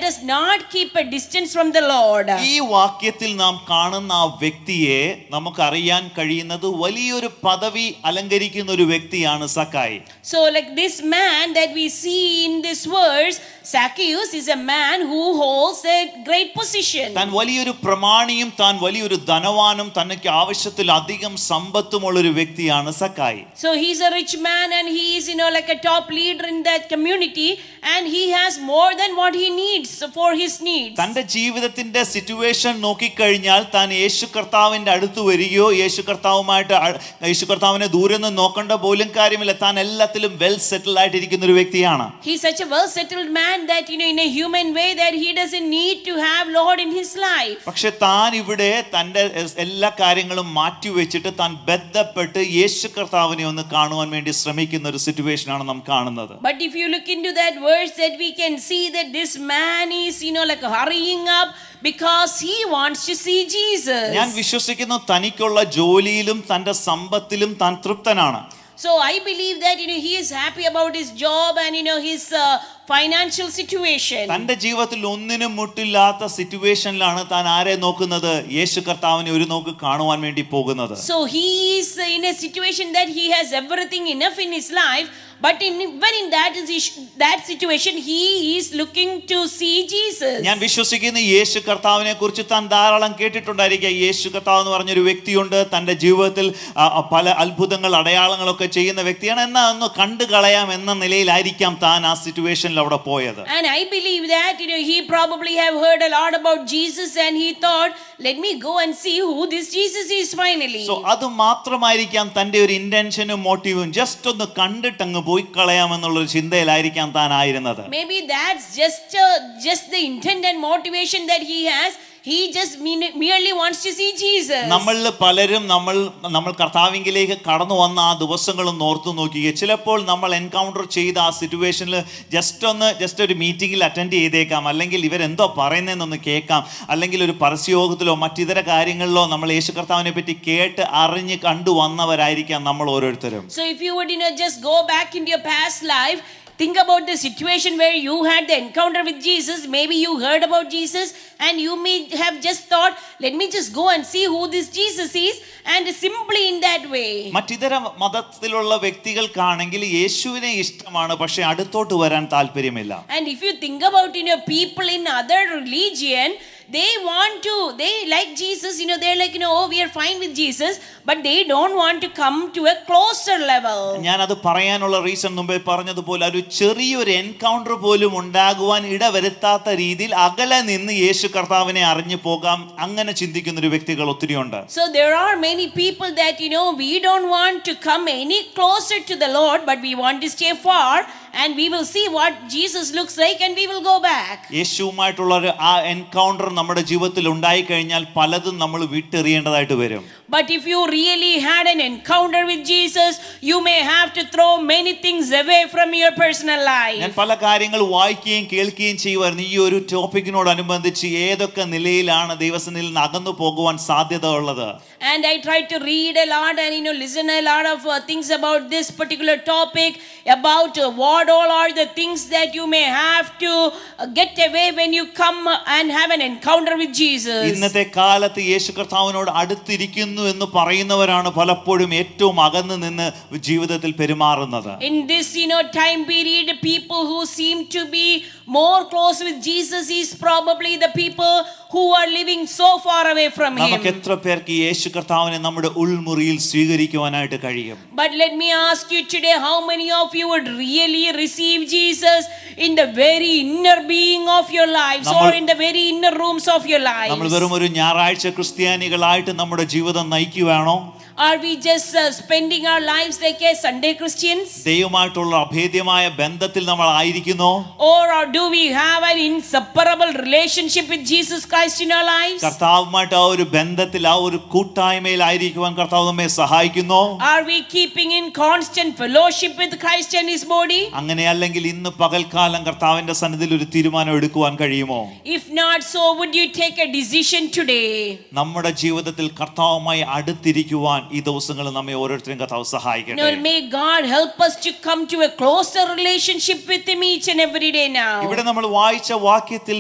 us not keep a distance from the Lord. ഈ വാക്യത്തിൽ നാം കാണുന്ന ആ വ്യക്തിയെ നമുക്കറിയാൻ കഴിയുന്നത് വലിയൊരു പദവി അലങ്കരിക്കുന്ന ഒരു വ്യക്തിയാണ് സക്കായി. So like this man that we see in this verse, Zacchaeus is a man who holds a great position. താൻ വലിയൊരു പ്രമാണിയും താൻ വലിയൊരു ധനവാനും തനിക്ക് ആവശ്യത്തിൽ അധികം സമ്പത്തുമുള്ള ഒരു വ്യക്തിയാണ് സക്കായി. So he's a rich man and he is like a top leader in that community, and he has more than what he needs for his needs. തന്റെ ജീവിതത്തിന്റെ സിറ്റുവേഷൻ നോക്കിക്കഴിഞ്ഞാൽ താൻ യേശു കർത്താവിന്റെ അടുത്ത് വരികയോ യേശു കർത്താവിനെ ദൂരെ നിന്ന് നോക്കേണ്ട പോലും കാര്യമില്ല. താൻ എല്ലാത്തിലും വെൽ സെറ്റിൽഡ് ആയിട്ടിരിക്കുന്ന ഒരു വ്യക്തിയാണ്. He's such a well settled man that in a human way that he doesn't need to have Lord in his life. പക്ഷെ താൻ ഇവിടെ തന്റെ എല്ലാ കാര്യങ്ങളും മാറ്റി വെച്ചിട്ട് താൻ ബന്ധപ്പെട്ട് യേശു കർത്താവിനെ ഒന്ന് കാണുവാൻ വേണ്ടി ശ്രമിക്കുന്ന ഒരു സിറ്റുവേഷൻ ആണ് നാം കാണുന്നത്. But if you look into that verse, that we can see that this man is hurrying up because he wants to see Jesus. ഞാൻ വിശ്വസിക്കുന്നു തനിക്കുള്ള ജോലിയിലും തന്റെ സമ്പത്തിലും താൻ തൃപ്തനാണ്. So I believe that he is happy about his job and his financial situation. തന്റെ ജീവിതത്തിൽ ഒന്നിനും മുട്ടില്ലാത്ത സിറ്റുവേഷനിലാണ് താൻ ആരെ നോക്കുന്നത്? യേശു കർത്താവിനെ ഒരു നോക്ക് കാണുവാൻ വേണ്ടി പോകുന്നത്. So he is in a situation that he has everything enough in his life, but even in that situation he is looking to see Jesus. ഞാൻ വിശ്വസിക്കുന്നു യേശു കർത്താവിനെ കുറിച്ച് താൻ ധാരാളം കേട്ടിട്ടുണ്ടായിരിക്കുക. യേശു കർത്താവ് എന്ന് പറഞ്ഞൊരു വ്യക്തിയുണ്ട്, തന്റെ ജീവിതത്തിൽ പല അത്ഭുതങ്ങൾ അടയാളങ്ങളൊക്കെ ചെയ്യുന്ന വ്യക്തിയാണ്. എന്നാൽ ഒന്ന് കണ്ടു കളയാം എന്ന നിലയിലായിരിക്കാം താൻ ആ സിറ്റുവേഷൻ അവിടെ പോയത്. And I believe that he probably have heard a lot about Jesus and he thought, let me go and see who this Jesus is finally. So അത് മാത്രമായിരിക്കാം തന്റെ ഒരു ഇന്റൻഷനും മോട്ടീവും. ജസ്റ്റ് ഒന്ന് കണ്ടിട്ടങ്ങ് പോയി കളയാമെന്നുള്ള ചിന്തയിലായിരിക്കാം താൻ ആയിരുന്നത്. Maybe that's just the intent and motivation that he has. He just merely wants to see Jesus. നമ്മളിൽ പലരും നമ്മൾ കർത്താവിലേക്ക് കടന്നു വന്ന ആ ദിവസങ്ങളും ഓർത്തു നോക്കുക. ചിലപ്പോൾ നമ്മൾ എൻകൗണ്ടർ ചെയ്ത ആ സിറ്റുവേഷനിൽ ജസ്റ്റ് ഒരു മീറ്റിംഗിൽ അറ്റൻഡ് ചെയ്തേക്കാം, അല്ലെങ്കിൽ ഇവരെന്തോ പറയുന്നതെന്നൊന്ന് കേൾക്കാം, അല്ലെങ്കിൽ ഒരു പരസ്യയോഗത്തിലോ മറ്റിതര കാര്യങ്ങളിലോ നമ്മൾ യേശു കർത്താവിനെ പറ്റി കേട്ട് അറിഞ്ഞ് കണ്ടു വന്നവരായിരിക്കാം നമ്മൾ ഓരോരുത്തരും. So if you would just go back into your past life, think about the situation where you had the encounter with Jesus. Maybe you heard about Jesus and you may have just thought, let me just go and see who this Jesus is, and simply in that way. മറ്റിതര മതത്തിലുള്ള വ്യക്തികൾക്കാണെങ്കിൽ യേശുവിനെ ഇഷ്ടമാണ്, പക്ഷെ അടുത്തോട്ട് വരാൻ താല്പര്യമില്ല. And if you think about people in other religion, they like Jesus, they're like, oh, we are fine with Jesus, but they don't want to come to a closer level. ഞാൻ അത് പറയാനുള്ള റീസൺ മുമ്പേ പറഞ്ഞതുപോലെ ഒരു ചെറിയൊരു എൻകൗണ്ടർ പോലും ഉണ്ടാകുവാൻ ഇടവരുത്താത്ത രീതിയിൽ അകലെ നിന്ന് യേശു കർത്താവിനെ അറിഞ്ഞു പോകാം, അങ്ങനെ ചിന്തിക്കുന്ന ഒരു വ്യക്തികൾ ഒത്തിരിയുണ്ട്. So there are many people that we don't want to come any closer to the Lord, but we want to stay far and we will see what Jesus looks like and we will go back. യേശുവുമായിട്ടുള്ള ഒരു ആ എൻകൗണ്ടർ നമ്മുടെ ജീവിതത്തിൽ ഉണ്ടായി കഴിഞ്ഞാൽ പലതും നമ്മൾ വിട്ടെറിയേണ്ടതായിട്ട് വരും. But if you really had an encounter with Jesus, you may have to throw many things away from your personal life. ഞാൻ പല കാര്യങ്ങൾ വായിക്കുകയും കേൾക്കുകയും ചെയ്യുമായിരുന്നു. ഈ ഒരു ടോപ്പിക്കിനോടനുബന്ധിച്ച് ഏതൊക്കെ നിലയിലാണ് ദൈവസന്നിധിയിൽ നിന്ന് അകന്നു പോകുവാൻ സാധ്യത ഉള്ളത്. And I tried to read a lot and listen a lot of things about this particular topic, about what all are the things that you may have to get away when you come and have an encounter with Jesus. ഇന്നത്തെ കാലത്ത് യേശു കർത്താവിനോട് അടുത്തിരിക്കുന്നു എന്ന് പറയുന്നവരാണ് പലപ്പോഴും ഏറ്റവും അകന്നു നിന്ന് ജീവിതത്തിൽ പെരുമാറുന്നത്. In this time period, people who seem to be more close with Jesus is probably the people who are living so far away from him. നമുക്ക് എത്ര പേർക്ക് യേശു കർത്താവിനെ നമ്മുടെ ഉൾമുറിയിൽ സ്വീകരിക്കുവാനായിട്ട് കഴിയും? But let me ask you today, how many of you would really receive Jesus in the very inner being of your lives or in the very inner rooms of your lives? നമ്മൾ വെറും ഒരു ഞായറാഴ്ച ക്രിസ്ത്യാനികളായിട്ട് നമ്മുടെ ജീവിതം നയിക്കുകയാണോ? Are we just spending our lives like a Sunday Christians? ദൈവമായിട്ടുള്ള അഭേദ്യമായ ബന്ധത്തിൽ നമ്മൾ ആയിരിക്കുന്നോ? Or do we have an inseparable relationship with Jesus Christ in our lives? കർത്താവുമായിട്ട് ആ ഒരു ബന്ധത്തിൽ ആ ഒരു കൂട്ടായ്മയിൽ ആയിരിക്കുവാൻ കർത്താവ് നമ്മെ സഹായിക്കുന്നോ? Are we keeping in constant fellowship with Christ and his body? അങ്ങനെയല്ലെങ്കിൽ ഇന്ന് പകൽക്കാലം കർത്താവിന്റെ സന്നിധിയിൽ ഒരു തീരുമാനം എടുക്കുവാൻ കഴിയുമോ? If not so, would you take a decision today? നമ്മുടെ ജീവിതത്തിൽ കർത്താവുമായി അടുത്തിരിക്കുവാൻ ഈ ദിവസങ്ങളിൽ നമ്മെ ഓരോരുത്തരെയും കർത്താവ് സഹായിക്കട്ടെ. May God help us to come to a closer relationship with him each and every day now. ഇവിടെ നമ്മൾ വായിച്ച വാക്യത്തിൽ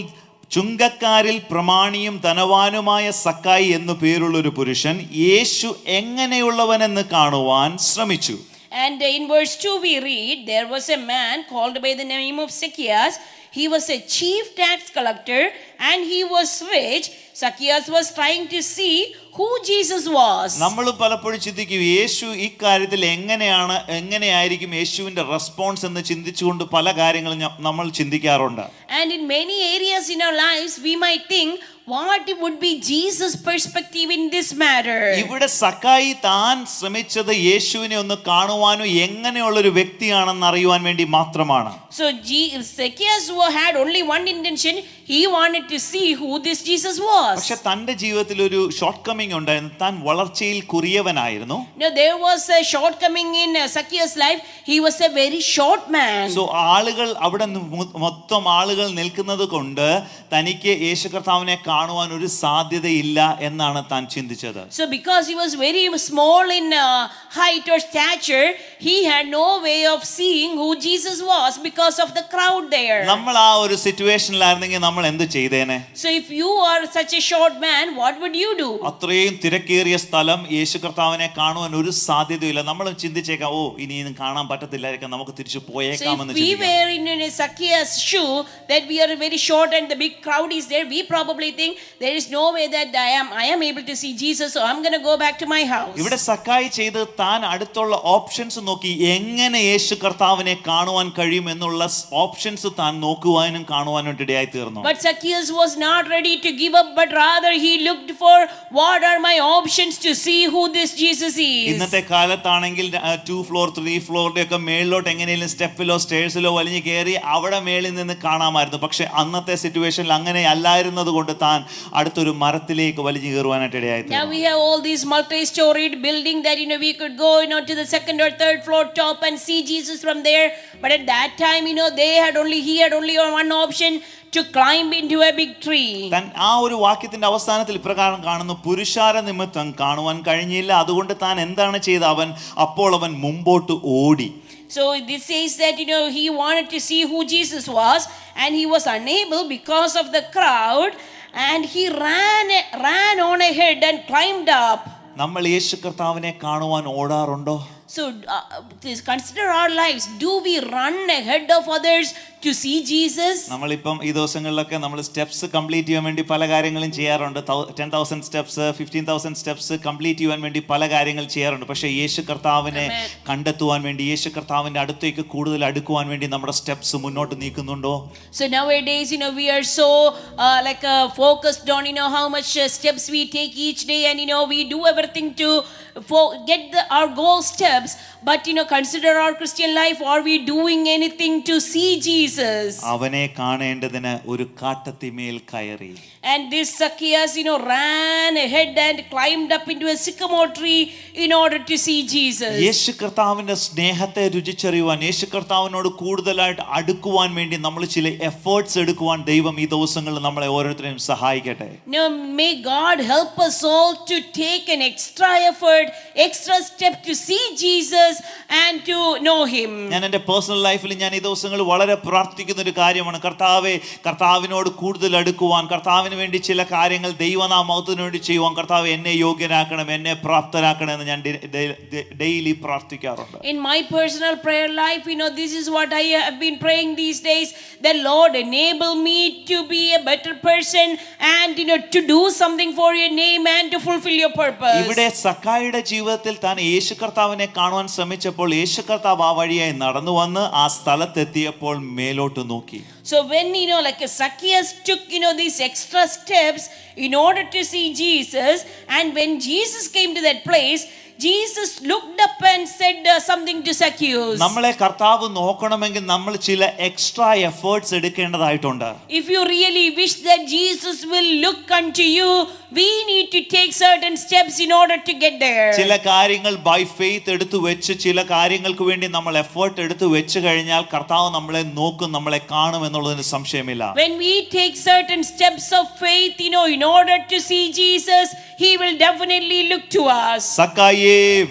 ചുങ്കക്കാരിൽ പ്രമാണിയും ധനവാനുമായ സക്കായി എന്നു പേരുള്ള ഒരു പുരുഷൻ യേശു എങ്ങനെയുള്ളവനെന്ന് കാണുവാൻ ശ്രമിച്ചു. And in verse 2 we read, there was a man called by the name of Zacchaeus. He was a chief tax collector and he was rich. Zacchaeus was trying to see who Jesus was. നമ്മൾ പലപ്പോഴും ചിന്തിക്കും യേശു ഈ കാര്യത്തിൽ എങ്ങനെയായിരിക്കും യേശുവിന്റെ റെസ്പോൺസ് എന്ന് ചിന്തിച്ചുകൊണ്ട് പല കാര്യങ്ങളും നമ്മൾ ചിന്തിക്കാറുണ്ട്. And in many areas in our lives we might think, what would be Jesus' perspective in this matter? ഇവിടെ സക്കായി താൻ ശ്രമിച്ചത് യേശുവിനെ ഒന്ന് കാണുവാനും എങ്ങനെയുള്ള ഒരു വ്യക്തിയാണെന്ന് അറിയുവാൻ വേണ്ടി മാത്രമാണ്. So Zacchaeus had only one intention. He wanted to see who this Jesus was. പക്ഷെ തന്റെ ജീവിതത്തിൽ ഒരു ഷോർട്ട് കമ്മിങ് ഉണ്ടായിരുന്നു. താൻ വളർച്ചയിൽ കുറിയവനായിരുന്നു. No, there was a shortcoming in Zacchaeus' life. He was a very short man. So ആളുകൾ അവിടെ മൊത്തം ആളുകൾ നിൽക്കുന്നത് കൊണ്ട് തനിക്ക് യേശു കർത്താവിനെ കാണുവാൻ ഒരു സാധ്യതയില്ല എന്നാണ് താൻ ചിന്തിച്ചത്. So because he was very small in height or stature, he had no way of seeing who Jesus was because of the crowd there. നമ്മൾ ആ ഒരു സിറ്റുവേഷനിലായിരുന്നെങ്കിൽ നമ്മൾ എന്ത് ചെയ്തേനെ? So if you are such a short man, what would you do? അത്രയും തിരക്കേറിയ സ്ഥലം യേശു കർത്താവിനെ കാണുവാൻ ഒരു സാധ്യതയില്ല. നമ്മൾ ചിന്തിച്ചേക്കാം, ഓ ഇനി കാണാൻ പറ്റത്തില്ലായിരിക്കും, നമുക്ക് തിരിച്ചു പോയേക്കാമെന്ന് ചിന്തിക്കാം. So if we were in Zacchaeus' shoe, that we are very short and the big crowd is there, we probably think there is no way that I am able to see Jesus, so I'm going to go back to my house. ഇവിടെ സക്കായി ചെയ്ത് താൻ അടുത്തുള്ള ഓപ്ഷൻസ് നോക്കി എങ്ങനെ യേശു കർത്താവിനെ കാണുവാൻ കഴിയും എന്നുള്ള ഓപ്ഷൻസ് താൻ നോക്കുവാനും കാണുവാനും ഇടയായി തീർന്നു. But Zacchaeus was not ready to give up, but rather he looked for what are my options to see who this Jesus is. ഇന്നത്തെ കാലത്താണെങ്കിൽ 2 floor 3 ഫ്ലോറിന്റെ ഒക്കെ മേളിലോട്ട് എങ്ങനെയും സ്റ്റെപ്പിലോ സ്റ്റേഴ്സിലോ വലിഞ്ഞു കയറി അവിടെ മേളിൽ നിന്ന് കാണാമായിരുന്നു. പക്ഷെ അന്നത്തെ സിറ്റുവേഷനിൽ അങ്ങനെ അല്ലായിരുന്നത് കൊണ്ട് താൻ അടുത്തൊരു മരത്തിലേക്ക് വലിഞ്ഞു കയറുവാനായിട്ട് ഇടയായി തീർന്നു. Now we have all these multi-storied building that we could go to the second or third floor top and see Jesus from there, but at that time he had only one option, to climb into a big tree. താൻ ആ ഒരു വാക്യത്തിന്റെ അവസാനത്തിൽ ഇപ്രകാരം കാണുന്നു, പുരുഷാര നിമിത്തം കാണുവാൻ കഴിഞ്ഞില്ല, അതുകൊണ്ട് താൻ എന്താണ് ചെയ്ത അപ്പോൾ അവൻ മുമ്പോട്ട് ഓടി. So this says that he wanted to see who Jesus was and he was unable because of the crowd, and he ran on ahead and climbed up. നമ്മൾ യേശു കർത്താവിനെ കാണുവാൻ ഓടാറുണ്ടോ? So consider our lives. Do we run ahead of others to see Jesus? നമ്മളിപ്പം ഈ ദിവസങ്ങളിലൊക്കെ നമ്മൾ സ്റ്റെപ്സ് കംപ്ലീറ്റ് ചെയ്യാൻ വേണ്ടി പല കാര്യങ്ങളും ചെയ്യാറുണ്ട്. 10,000 സ്റ്റെപ്സ്, 15,000 സ്റ്റെപ്സ് കംപ്ലീറ്റ് ചെയ്യാൻ വേണ്ടി പല കാര്യങ്ങൾ ചെയ്യാറുണ്ട്. പക്ഷേ യേശു കർത്താവിനെ കണ്ടെത്തുവാൻ വേണ്ടി, യേശു കർത്താവിൻ്റെ അടുത്തേക്ക് കൂടുതൽ അടുക്കുവാൻ വേണ്ടി നമ്മുടെ സ്റ്റെപ്സ് മുന്നോട്ട് നീക്കുന്നുണ്ടോ? So nowadays, we are so focused on, how much steps we take each day, and we do everything to get our goal steps. But consider our Christian life. Are we doing anything to see Jesus? അവനെ കാണേണ്ടതിന് ഒരു കാട്ടത്തിമേൽ കയറി. And this Zacchaeus, ran ahead and climbed up into a sycamore tree in order to see Jesus. യേശു കർത്താവിന്റെ സ്നേഹത്തെ രുചിച്ചറിയുവാൻ, യേശു കർത്താവിനോട് കൂടുതലായിട്ട് അടുക്കുവാൻ വേണ്ടി നമ്മൾ ചില എഫേർട്സ് എടുക്കുവാൻ ദൈവം ഈ ദിവസങ്ങളിൽ നമ്മളെ ഓരോരുത്തരെയും സഹായിക്കട്ടെ. May God help us all to take an extra effort, extra step to see Jesus and to know him. ഞാൻ എൻ്റെ പേഴ്സണൽ ലൈഫിൽ ഞാൻ ഈ ദിവസങ്ങളിൽ വളരെ പ്രാർത്ഥിക്കുന്ന ഒരു കാര്യമാണ്, കർത്താവിനോട് കൂടുതൽ അടുക്കുവാൻ, കർത്താവിന് വേണ്ടി ചില കാര്യങ്ങൾ ദൈവനാമത്തിന് വേണ്ടി ചെയ്യുവാൻ, കർത്താവ് എന്നെ യോഗ്യനാക്കണം, എന്നെ പ്രാപ്തനാക്കണം എന്ന് ഞാൻ daily പ്രാർത്ഥിക്കാറുണ്ട്. In my personal prayer life, this is what I have been praying these days, that Lord enable me to be a better person and to do something for your name and to fulfill your purpose. ഇവിടെ സക്കായിയുടെ ജീവിതത്തിൽ താൻ യേശു കർത്താവിനെ കാണുവാൻ ശ്രമിച്ചപ്പോൾ യേശു കർത്താവ് ആ വഴിയായി നടന്നു വന്ന് ആ സ്ഥലത്തെത്തിയപ്പോൾ മേലോട്ട് നോക്കി. So when Zacchaeus took these extra steps in order to see Jesus, and when Jesus came to that place, Jesus looked up and said something to Zacchaeus. നമ്മളെ കർത്താവ് നോക്കണമെങ്കിൽ നമ്മൾ ചില എക്സ്ട്രാ എഫേർട്സ് എടുക്കേണ്ടതായിട്ടുണ്ട്. If you really wish that Jesus will look unto you, we need to take certain steps in order to get there. ചില കാര്യങ്ങൾ ബൈ ഫെയ്ത്ത് എടുത്തു വെച്ച്, ചില കാര്യങ്ങൾക്ക് വേണ്ടി നമ്മൾ എഫേർട്ട് എടുത്തു വെച്ച് കഴിഞ്ഞാൽ കർത്താവ് നമ്മളെ നോക്കും, നമ്മളെ കാണും എന്നുള്ളതിന് സംശയമില്ല. When we take certain steps of faith, in order to see Jesus, he will definitely look to us. സക്കായിയെ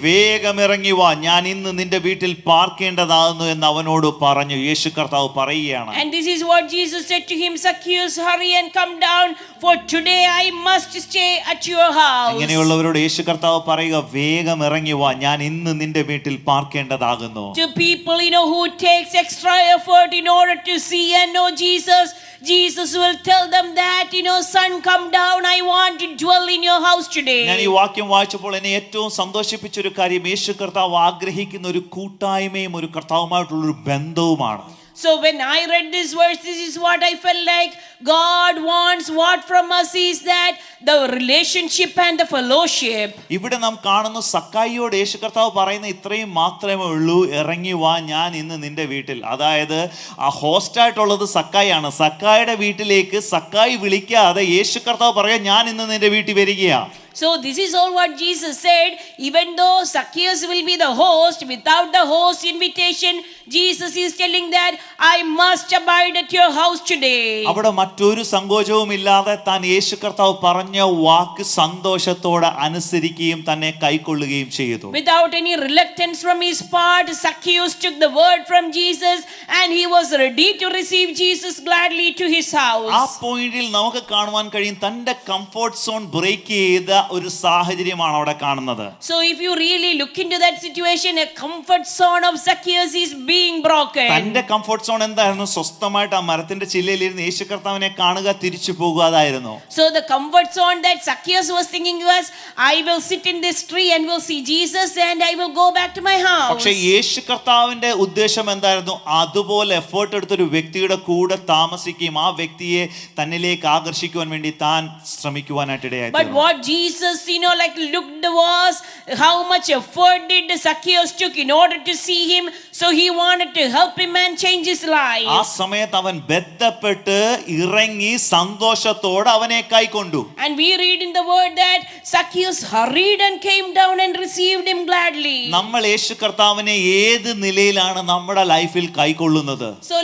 വേഗം ഇറങ്ങി വാ, ഞാൻ ഇന്ന് നിന്റെ വീട്ടിൽ പാർക്കേണ്ടതാകുന്നു എന്ന് അവനോട് പറഞ്ഞു. യേശു കർത്താവ് പറയുകയാണ്. And this is what Jesus said to him, Zacchaeus, hurry and come down, for today I must stay at your house. ഇങ്ങനെയുള്ളവരോട് യേശു കർത്താവ് പറയുക, വേഗം ഇറങ്ങി വാ, ഞാൻ ഇന്ന് നിന്റെ വീട്ടിൽ പാർക്കേണ്ടതാകുന്നു. To people who takes extra effort in order to see and know Jesus, Jesus will tell them that, son, come down, I want to dwell in your house today. ഞാൻ ഈ വാക്യം വായിച്ചപ്പോൾ എന്നെ ഏറ്റവും സന്തോഷിപ്പിച്ച ഒരു കാര്യം, യേശു കർത്താവ് ആഗ്രഹിക്കുന്ന ഒരു കൂട്ടായ്മയും ഒരു കർത്താവുമായിട്ടുള്ള ഒരു ബന്ധവുമാണ്. So when I read this verse, this is what I felt like. God wants what from us is that the relationship and the fellowship. ഇവിടെ നാം കാണുന്നു സക്കായിയോട് യേശു കർത്താവ് പറയുന്ന ഇത്രയും മാത്രമേ ഉള്ളൂ, ഇറങ്ങി വാ, ഞാൻ ഇന്ന് നിന്റെ വീട്ടിൽ. അതായത് ആ ഹോസ്റ്റായിട്ടുള്ളത് സക്കായിയാണ്. സക്കായിയുടെ വീട്ടിലേക്ക് സക്കായി വിളിക്കാതെ യേശു കർത്താവ് പറയാ, ഞാൻ ഇന്ന് നിന്റെ വീട്ടിൽ വരികയാണ്. So this is all what Jesus said. Even though Zacchaeus will be the host, without the host invitation, Jesus is telling that I must abide at your house today. അവിടെ മറ്റൊരു സങ്കോചവും ഇല്ലാതെ താൻ യേശു കർത്താവ് പറഞ്ഞ വാക്ക് സന്തോഷത്തോടെ അനുസരിക്കുകയും തന്നെ കൈക്കൊള്ളുകയും ചെയ്തു. Without any reluctance from his part, Zacchaeus took the word from Jesus and he was ready to receive Jesus gladly to his house. ആ പോയിന്റിൽ നമുക്ക് കാണുവാൻ കഴിയും, തന്റെ കംഫർട്ട് സോൺ ബ്രേക്ക് ചെയ്ത ഒരു സാഹചര്യമാണ് അവിടെ കാണുന്നത്. So if you really look into that situation, a comfort zone of Zacchaeus is being broken. തന്റെ കംഫർട്ട് സോൺ എന്തായിരുന്നു? സ്വസ്ഥമായിട്ട് ആ മരത്തിന്റെ ചില്ലയിലിരുന്ന് യേശു കർത്താവിനെ കാണുക, തിരിച്ചു പോകുകയായിരുന്നു. So the comfort zone that Zacchaeus was thinking was, I will sit in this tree and will see Jesus and I will go back to my house. പക്ഷേ യേശു കർത്താവിന്റെ ഉദ്ദേശം എന്തായിരുന്നു? അതുപോലെ എഫേർട്ട് എടുത്തൊരു വ്യക്തിയുടെ കൂടെ താമസിക്കുകയും ആ വ്യക്തിയെ തന്നിലേക്ക് ആകർഷിക്കുവാൻ വേണ്ടി താൻ ശ്രമിക്കുവാനായിട്ട് ഇടയായി. But what Jesus looked was how much effort did Zacchaeus took in order to see him. So he wanted to help him and change his life. ആ സമയത്ത് അവൻ ബന്ധപ്പെട്ട് ഇറങ്ങി സന്തോഷത്തോടെ അവനെ കൈക്കൊണ്ടു. And we read in the word that Zacchaeus hurried and came down and received him gladly. നമ്മൾ യേശു കർത്താവിനെ ഏത് നിലയിലാണ് നമ്മുടെ ലൈഫിൽ കൈക്കൊള്ളുന്നത്? So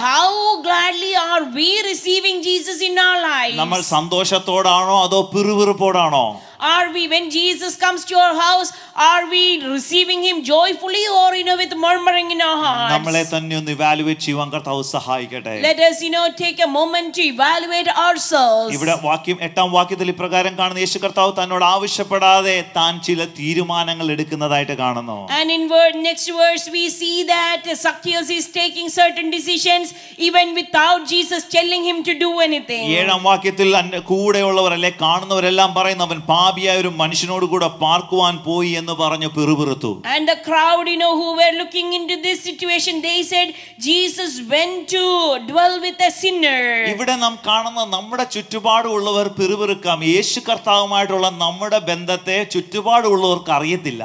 how gladly are we receiving Jesus in our lives? നമ്മൾ സന്തോഷത്തോടാണോ അതോ പിറുപിറുപ്പോടാണോ? are we, when Jesus comes to our house, are we receiving him joyfully or with murmuring in our നമ്മളെ hearts? തന്നെ ഒന്ന് ഇവാലുവേറ്റ് ചെയ്യുവാൻ കർത്താവ് സഹായിക്കട്ടെ. Let us take a moment to evaluate ourselves. ഇവിടെ വാക്യം 8-ാം വാക്യത്തിൽ ഇപ്രകാരം കാണുന്ന യേശു കർത്താവ് തന്നോട് ആവശ്യപ്പെടാതെ താൻ ചില തീരുമാനങ്ങൾ എടുക്കുന്നതായിട്ട് കാണുന്നു. And in next verse we see that Zacchaeus is taking certain decisions even without Jesus telling him to do anything. 7-ാം വാക്യത്തിൽ കൂടെയുള്ളവർ അല്ലെ കാണുന്നവരെല്ലാം പറയുന്നു അവൻ പാപിയായ ഒരു മനുഷ്യനോട് കൂടെ പാർക്കുവാൻ പോയി എന്ന് പറഞ്ഞു പിറുപിറുത്തു. And the crowd who were looking into this situation, they said Jesus went to dwell with a sinner. ഇവിടെ നാം കാണുന്ന നമ്മുടെ ചുറ്റുപാടുള്ളവർ പിറുപിറുക്കാം. യേശു കർത്താവുമായിട്ടുള്ള നമ്മുടെ ബന്ധത്തെ ചുറ്റുപാടുള്ളവർക്ക് അറിയത്തില്ല.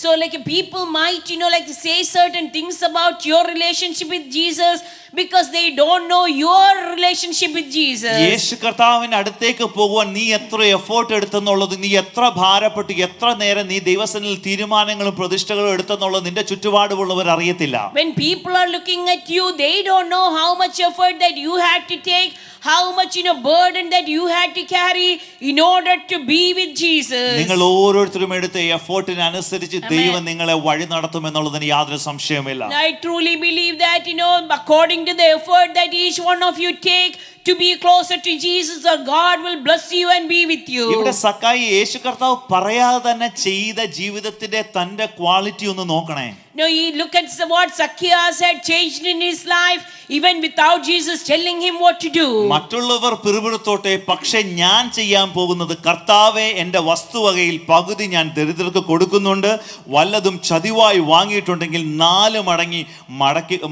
So people might say certain things about your relationship with Jesus because they don't know your relationship with Jesus. യേശു കർത്താവിന്റെ അടുത്തേക്ക് പോകുവാൻ നീ എത്ര എഫോർട്ട് എടുത്തെന്നുള്ളത്, നീ എത്ര ഭാരപ്പെട്ടു, എത്ര നേരം നീ ദൈവസന്നിധിയിൽ തീരുമാനങ്ങളും പ്രതിഷ്ഠകളും എടുത്തെന്നുള്ളത് നിന്റെ ചുറ്റുപാടുള്ളവർ അറിയത്തില്ല. When people are looking at you, they don't know how much effort that you had to take, how much burden that you had to carry in order to be with Jesus. നിങ്ങൾ ഓരോരുത്തരും എടുത്ത എഫോർട്ടിനനുസരിച്ച് ദൈവം നിങ്ങളെ വഴി നടത്തുമെന്നുള്ളതിന് യാതൊരു സംശയമില്ല. I truly believe that according to the effort that each one of you take to be closer to Jesus, God will bless you and be with you. ഇവിടെ സക്കായി യേശു കർത്താവ് പറയാതെ തന്നെ ചെയ്ത ജീവിതത്തിന്റെ തന്റെ ക്വാളിറ്റി ഒന്ന് നോക്കണേ. No, you look at what Zacchaeus had changed in his life even without Jesus telling him what to do. മറ്റുള്ളവർ പിറുപിറുത്തോട്ടെ, പക്ഷെ ഞാൻ ചെയ്യാൻ പോകുന്നത് കർത്താവേ എൻ്റെ വസ്തുവകയിൽ പകുതി ഞാൻ ദരിദ്രർക്ക് കൊടുക്കുന്നുണ്ട്, വല്ലതും ചതിവായി വാങ്ങിയിട്ടുണ്ടെങ്കിൽ 4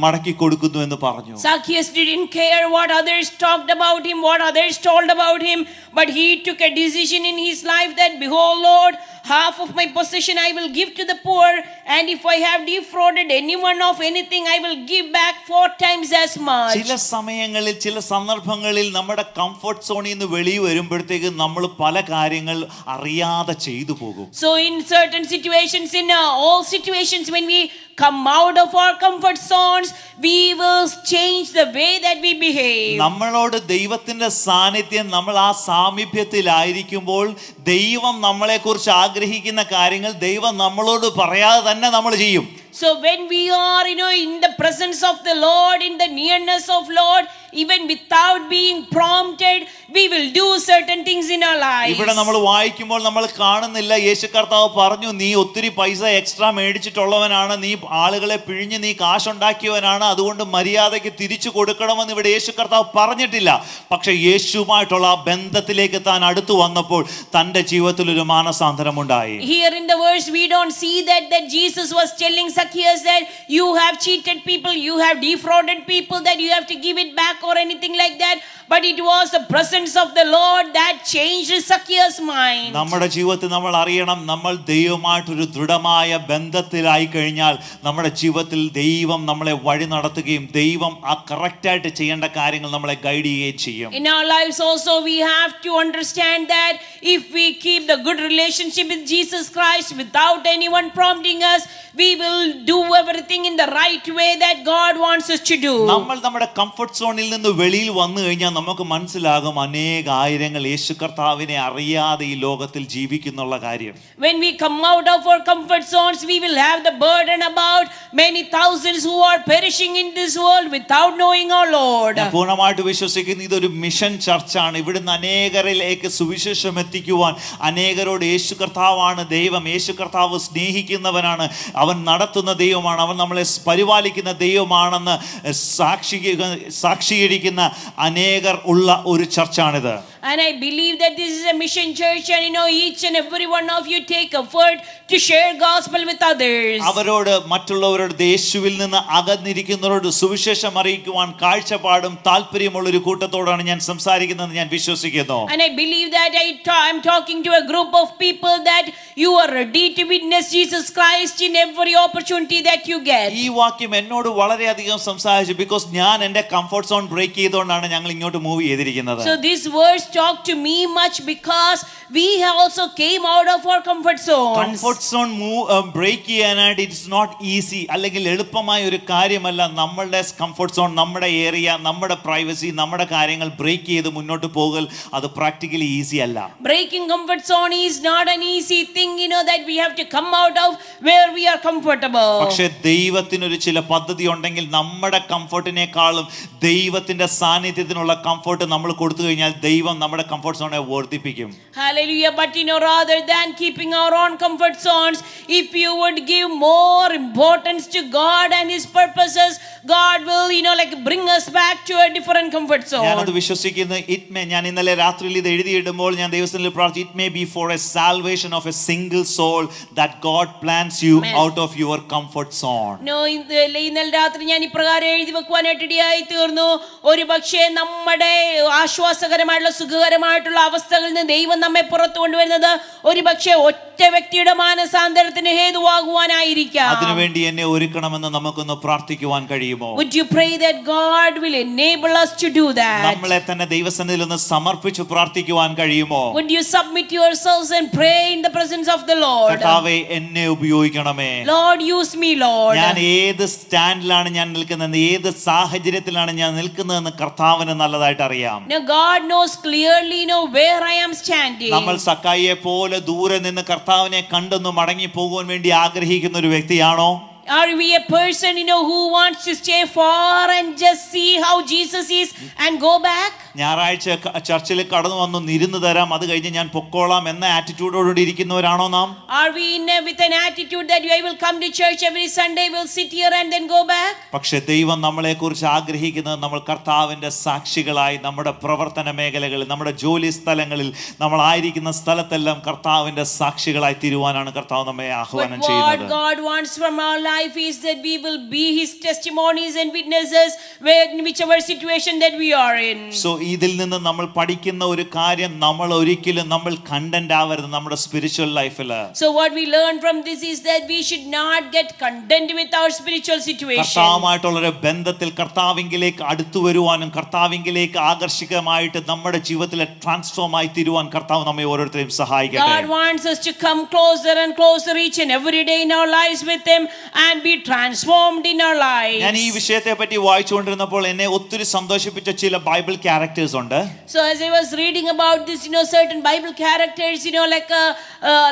മടക്കി കൊടുക്കുന്നു എന്ന് പറഞ്ഞു. Zacchaeus didn't care what others talked about him, what others told about him, but he took a decision in his life that, behold Lord, half of my possession I will give to the poor, and if I have defrauded anyone of anything, I will give back 4 times as much. ചില സമയങ്ങളിൽ ചില സന്ദർഭങ്ങളിൽ നമ്മുടെ കംഫർട്ട് സോണിൽ നിന്ന് വെളിയിൽ വരുമ്പോഴത്തേക്ക് നമ്മൾ പല കാര്യങ്ങൾ അറിയാതെ ചെയ്തു പോകും. So in certain situations, in all situations, when we come out of our comfort zones, we will change the way that we behave. നമ്മളോട് ദൈവത്തിന്റെ സാന്നിധ്യം, നമ്മൾ ആ സാമീപ്യത്തിലായിരിക്കുമ്പോൾ ദൈവം നമ്മളെക്കുറിച്ച് ആഗ്രഹിക്കുന്ന കാര്യങ്ങൾ ദൈവം നമ്മളോട് പറയാതെ തന്നെ നമ്മൾ ചെയ്യും. So when we are in the presence of the Lord, in the nearness of Lord, even without being prompted, we will do certain things in our lives. ഇവിടെ നമ്മൾ വായിക്കുമ്പോൾ നമ്മൾ കാണുന്നില്ല യേശു കർത്താവ് പറഞ്ഞു നീ ഒത്തിരി പൈസ എക്സ്ട്രാ മേടിച്ചിട്ടുള്ളവനാണ്, നീ ആളുകളെ പിഴിഞ്ഞ് നീ കാശുണ്ടാക്കിയവനാണ്, അതുകൊണ്ട് മര്യാദയ്ക്ക് തിരിച്ചു കൊടുക്കണമെന്ന് ഇവിടെ യേശു കർത്താവ് പറഞ്ഞിട്ടില്ല. പക്ഷെ യേശുവുമായിട്ടുള്ള ആ ബന്ധത്തിലേക്ക് താൻ അടുത്തു വന്നപ്പോൾ തന്റെ ജീവിതത്തിൽ ഒരു മാനസാന്തരം ഉണ്ടായി. Here in the verse we don't see that Jesus was telling Zacchaeus that you have cheated people, you have defrauded people, that you have to give it back or anything like that, but it was the presence of the Lord that changed Zacchaeus' mind. നമ്മുടെ ജീവിതത്തിൽ നമ്മൾ അറിയണം, നമ്മൾ ദൈവമായിട്ടൊരു ദൃഢമായ ബന്ധത്തിലായി കഴിഞ്ഞാൽ നമ്മുടെ ജീവിതത്തിൽ ദൈവം നമ്മളെ വഴി നടത്തുകയും ദൈവം ആ കറക്റ്റായിട്ട് ചെയ്യേണ്ട കാര്യങ്ങൾ നമ്മളെ ഗൈഡ് ചെയ്യുകയും ചെയ്യും. In our lives also we have to understand that if we keep the good relationship with Jesus Christ without anyone prompting us, we will do everything in the right way that God wants us to do. നമ്മൾ നമ്മുടെ കംഫർട്ട് സോണിൽ നിന്ന് വെളിയിൽ വന്നു കഴിഞ്ഞാൽ നമുക്ക് മനസ്സിലാകും അനേകായിരങ്ങൾ യേശു കർത്താവിനെ അറിയാതെ ഈ ലോകത്തിൽ ജീവിക്കുന്നുള്ള കാര്യം. When we come out of our comfort zones, we will have the burden about many thousands who are perishing in this world without knowing our Lord. ഞാൻ പൂർണ്ണമായിട്ട് വിശ്വസിക്കുന്നു ഇതൊരു മിഷൻ ചർച്ചാണ്. ഇവിടുന്ന് അനേകരിലേക്ക് സുവിശേഷം എത്തിക്കുവാൻ, അനേകരോട് യേശു കർത്താവാണ് ദൈവം, യേശു കർത്താവ് സ്നേഹിക്കുന്നവനാണ്, അവൻ നടത്തുന്ന ദൈവമാണ്, അവൻ നമ്മളെ പരിപാലിക്കുന്ന ദൈവമാണെന്ന് സാക്ഷീകരിക്കുന്ന അനേകർ ഉള്ള ഒരു ചർച്ചാണിത്. And I believe that this is a mission church, and each and every one of you take effort to share gospel with others. അവരോട് മറ്റുള്ളവരോട് യേശുവിൽ നിന്ന് അകന്നിരിക്കുന്നവരോട് സുവിശേഷം അറിയിക്കുവാൻ കാഴ്ചപ്പാടും താല്പര്യമുള്ള ഒരു കൂട്ടത്തോടാണ് ഞാൻ സംസാരിക്കുന്നതെന്ന് ഞാൻ വിശ്വസിക്കുന്നു. And I believe that I'm talking to a group of people that you are ready to witness Jesus Christ in every opportunity that you get. ഈ വാക്യം എന്നോട് വളരെയധികം സംസാരിച്ചു, ബിക്കോസ് ഞാൻ എൻ്റെ കംഫർട്ട് സോൺ ബ്രേക്ക് ചെയ്തുകൊണ്ടാണ് ഞങ്ങൾ ഇങ്ങോട്ട് മൂവ് ചെയ്തിരിക്കുന്നത്. So this verse talked to me much because we also came out of our comfort zones. Comfort zone break ചെയ്യാനായിട്ട് ഇറ്റ്സ് നോട്ട് ഈസി, അല്ലെങ്കിൽ എളുപ്പമായ ഒരു കാര്യമല്ല. നമ്മളുടെ കംഫർട്ട് സോൺ, നമ്മുടെ ഏരിയ, നമ്മുടെ പ്രൈവസി, നമ്മുടെ കാര്യങ്ങൾ ബ്രേക്ക് ചെയ്ത് മുന്നോട്ട് പോകൽ അത് പ്രാക്ടിക്കലി ഈസി അല്ല. Breaking comfort zone is not an easy thing, that we have to come out of where we are comfortable. പക്ഷേ ദൈവത്തിനൊരു ചില പദ്ധതി ഉണ്ടെങ്കിൽ നമ്മുടെ കംഫർട്ടിനേക്കാളും ദൈവത്തിന്റെ സാന്നിധ്യത്തിനുള്ള കംഫർട്ട് നമ്മൾ കൊടുത്തു കഴിഞ്ഞാൽ ദൈവം നമ്മുടെ കംഫർട്ട് സോണെ വർദ്ധിപ്പിക്കും. Hallelujah. But rather than keeping our own comfort zones, if you would give more importance to God and His purposes, God will, bring us back to a different comfort zone. ഞാനത് വിശ്വസിക്കുന്നു. ഞാൻ ഇന്നലെ രാത്രിയിൽ ഇത് എഴുതിയിടുമ്പോൾ ഞാൻ ദൈവത്തിൽ പ്രാർത്ഥിച്ചു, it may be for a salvation of a single soul that God plans you out of your comfort zone. ഇന്നലെ രാത്രി ഞാൻ ഇപ്രകാരം എഴുതി വെക്കുവാനായിട്ട് ഇടയായി തീർന്നു. ഒരു പക്ഷേ നമ്മുടെ ആശ്വാസകരമായിട്ടുള്ള സുഖകരമായിട്ടുള്ള അവസ്ഥകളിൽ നിന്ന് ദൈവം നമ്മെ പുറത്തു കൊണ്ടുവരുന്നത് ഒരു പക്ഷേ ഒറ്റ വ്യക്തിയുടെ മാനസാന്തരത്തിന് ഹേതുവാകുവാനായിരിക്കാം. അതിനുവേണ്ടി എന്നെ ഒരുക്കണമെന്ന് നമുക്കൊന്ന് പ്രാർത്ഥിക്കുവാൻ കഴിയുമോ? Would you pray that God will enable us to do that? നമ്മളെ തന്നെ ദൈവസന്നിധിയിൽ ഒന്ന് സമർപ്പിച്ച് പ്രാർത്ഥിക്കുവാൻ കഴിയുമോ? Would you submit yourselves and pray in the presence of the Lord? കർത്താവേ, എന്നെ ഉപയോഗിക്കണമേ. Lord, use me, Lord. ഞാൻ ഏത് സ്റ്റാൻഡിലാണ് ഞാൻ നിൽക്കുന്നത്, ഏത് സാഹചര്യത്തിലാണ് ഞാൻ നിൽക്കുന്നതെന്ന് കർത്താവിന് നല്ലതായിട്ട് അറിയാം. Now God knows clearly where I am standing. നമ്മൾ സക്കായിയെ പോലെ ദൂരെ നിന്ന് കർത്താവിനെ കണ്ടെന്ന് മടങ്ങി പോകുവാൻ വേണ്ടി ആഗ്രഹിക്കുന്ന ഒരു വ്യക്തിയാണോ? Are we a person who wants to stay far and just see how Jesus is and go back? ഞായറാഴ്ച ചർച്ചിൽ കടന്നു വന്നു ഇരുന്ന് തരാം, അത് കഴിഞ്ഞ് ഞാൻ പൊക്കോളാം എന്ന ആറ്റിറ്റ്യൂഡോടുകൂടി ഇരിക്കുന്നവരാണോ നാം? Are we with an attitude that I will come to church every Sunday, will sit here and then go back? പക്ഷേ ദൈവം നമ്മളെ കുറിച്ച് ആഗ്രഹിക്കുന്നത് നമ്മൾ കർത്താവിന്റെ സാക്ഷികളായി നമ്മുടെ പ്രവർത്തന മേഖലകളിൽ, നമ്മുടെ ജോലി സ്ഥലങ്ങളിൽ, നമ്മൾ ആയിരിക്കുന്ന സ്ഥലത്തെല്ലാം കർത്താവിന്റെ സാക്ഷികളായി തീരുവാനാണ് കർത്താവ് നമ്മെ ആഹ്വാനം ചെയ്യുന്നത്. What God wants from our life is that we will be His testimonies and witnesses in whichever situation that we are in. So ഇതിൽ നിന്ന് നമ്മൾ പഠിക്കുന്ന ഒരു കാര്യം, നമ്മൾ ഒരിക്കലും കണ്ടന്റ് ആവരുത് നമ്മുടെ സ്പിരിച്വൽ ലൈഫിൽ. So what we learn from this is that we should not get content with our spiritual situation. കർത്താവുമായിട്ടുള്ള ഒരു ബന്ധത്തിൽ കർത്താവിലേക്ക് അടുത്തു വരുവാനും കർത്താവിലേക്ക് ആകർഷകമായിട്ട് നമ്മുടെ ജീവിതത്തിലെ ട്രാൻസ്ഫോം ആയി തീരുവാൻ കർത്താവ് നമ്മെ ഓരോരുത്തരെയും സഹായിക്കട്ടെ. God wants us to come closer and closer each and every day in our lives with Him and be transformed in our lives. ഞാൻ ഈ വിഷയത്തെ പറ്റി വായിച്ചുകൊണ്ടിരുന്നപ്പോൾ എന്നെ ഒത്തിരി സന്തോഷിപ്പിച്ച ചില ബൈബിൾ ക്യാരക്ടേഴ്സ് ഉണ്ട്. So as I was reading about this, certain Bible characters,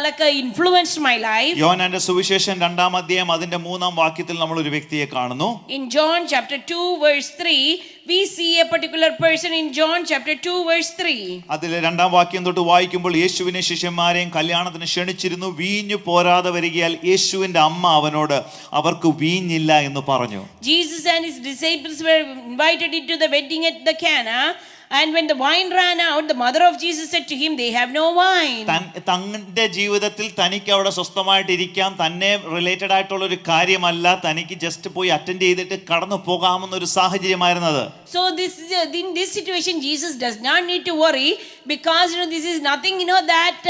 like influenced my life. യോഹന്നാന്റെ സുവിശേഷം 2-ാം അധ്യായം അതിന്റെ 3-ാം വാക്യത്തിൽ നമ്മൾ ഒരു വ്യക്തിയെ കാണുന്നു. In John chapter 2 verse 3, we see a particular person in John chapter 2 verse 3. അതിലെ 2-ാം വാക്യം തൊട്ട് വായിക്കുമ്പോൾ യേശുവിനെ ശിഷ്യന്മാരെയും കല്യാണത്തിന് ക്ഷണിച്ചിരുന്നു. വീഞ്ഞു പോരാതെ വരികയാൽ യേശുവിന്റെ അമ്മ അവനോട് അവർക്ക് വീഞ്ഞില്ല എന്ന് പറഞ്ഞു. Jesus and his disciples were invited into the wedding at the Cana. And when the wine ran out, the mother of Jesus said to him, they have no wine. തന്റെ ജീവിതത്തിൽ തനിക്ക് അവിടെ സ്വസ്ഥമായിട്ട് ഇരിക്കാം, തന്നെ റിലേറ്റഡ് ആയിട്ടുള്ള ഒരു കാര്യമല്ല, തനിക്ക് ജസ്റ്റ് പോയി അറ്റൻഡ് ചെയ്തിട്ട് കടന്നു പോകാമെന്ന ഒരു സാഹചര്യമായിരുന്നത്. So in this situation Jesus does not need to worry because this is nothing that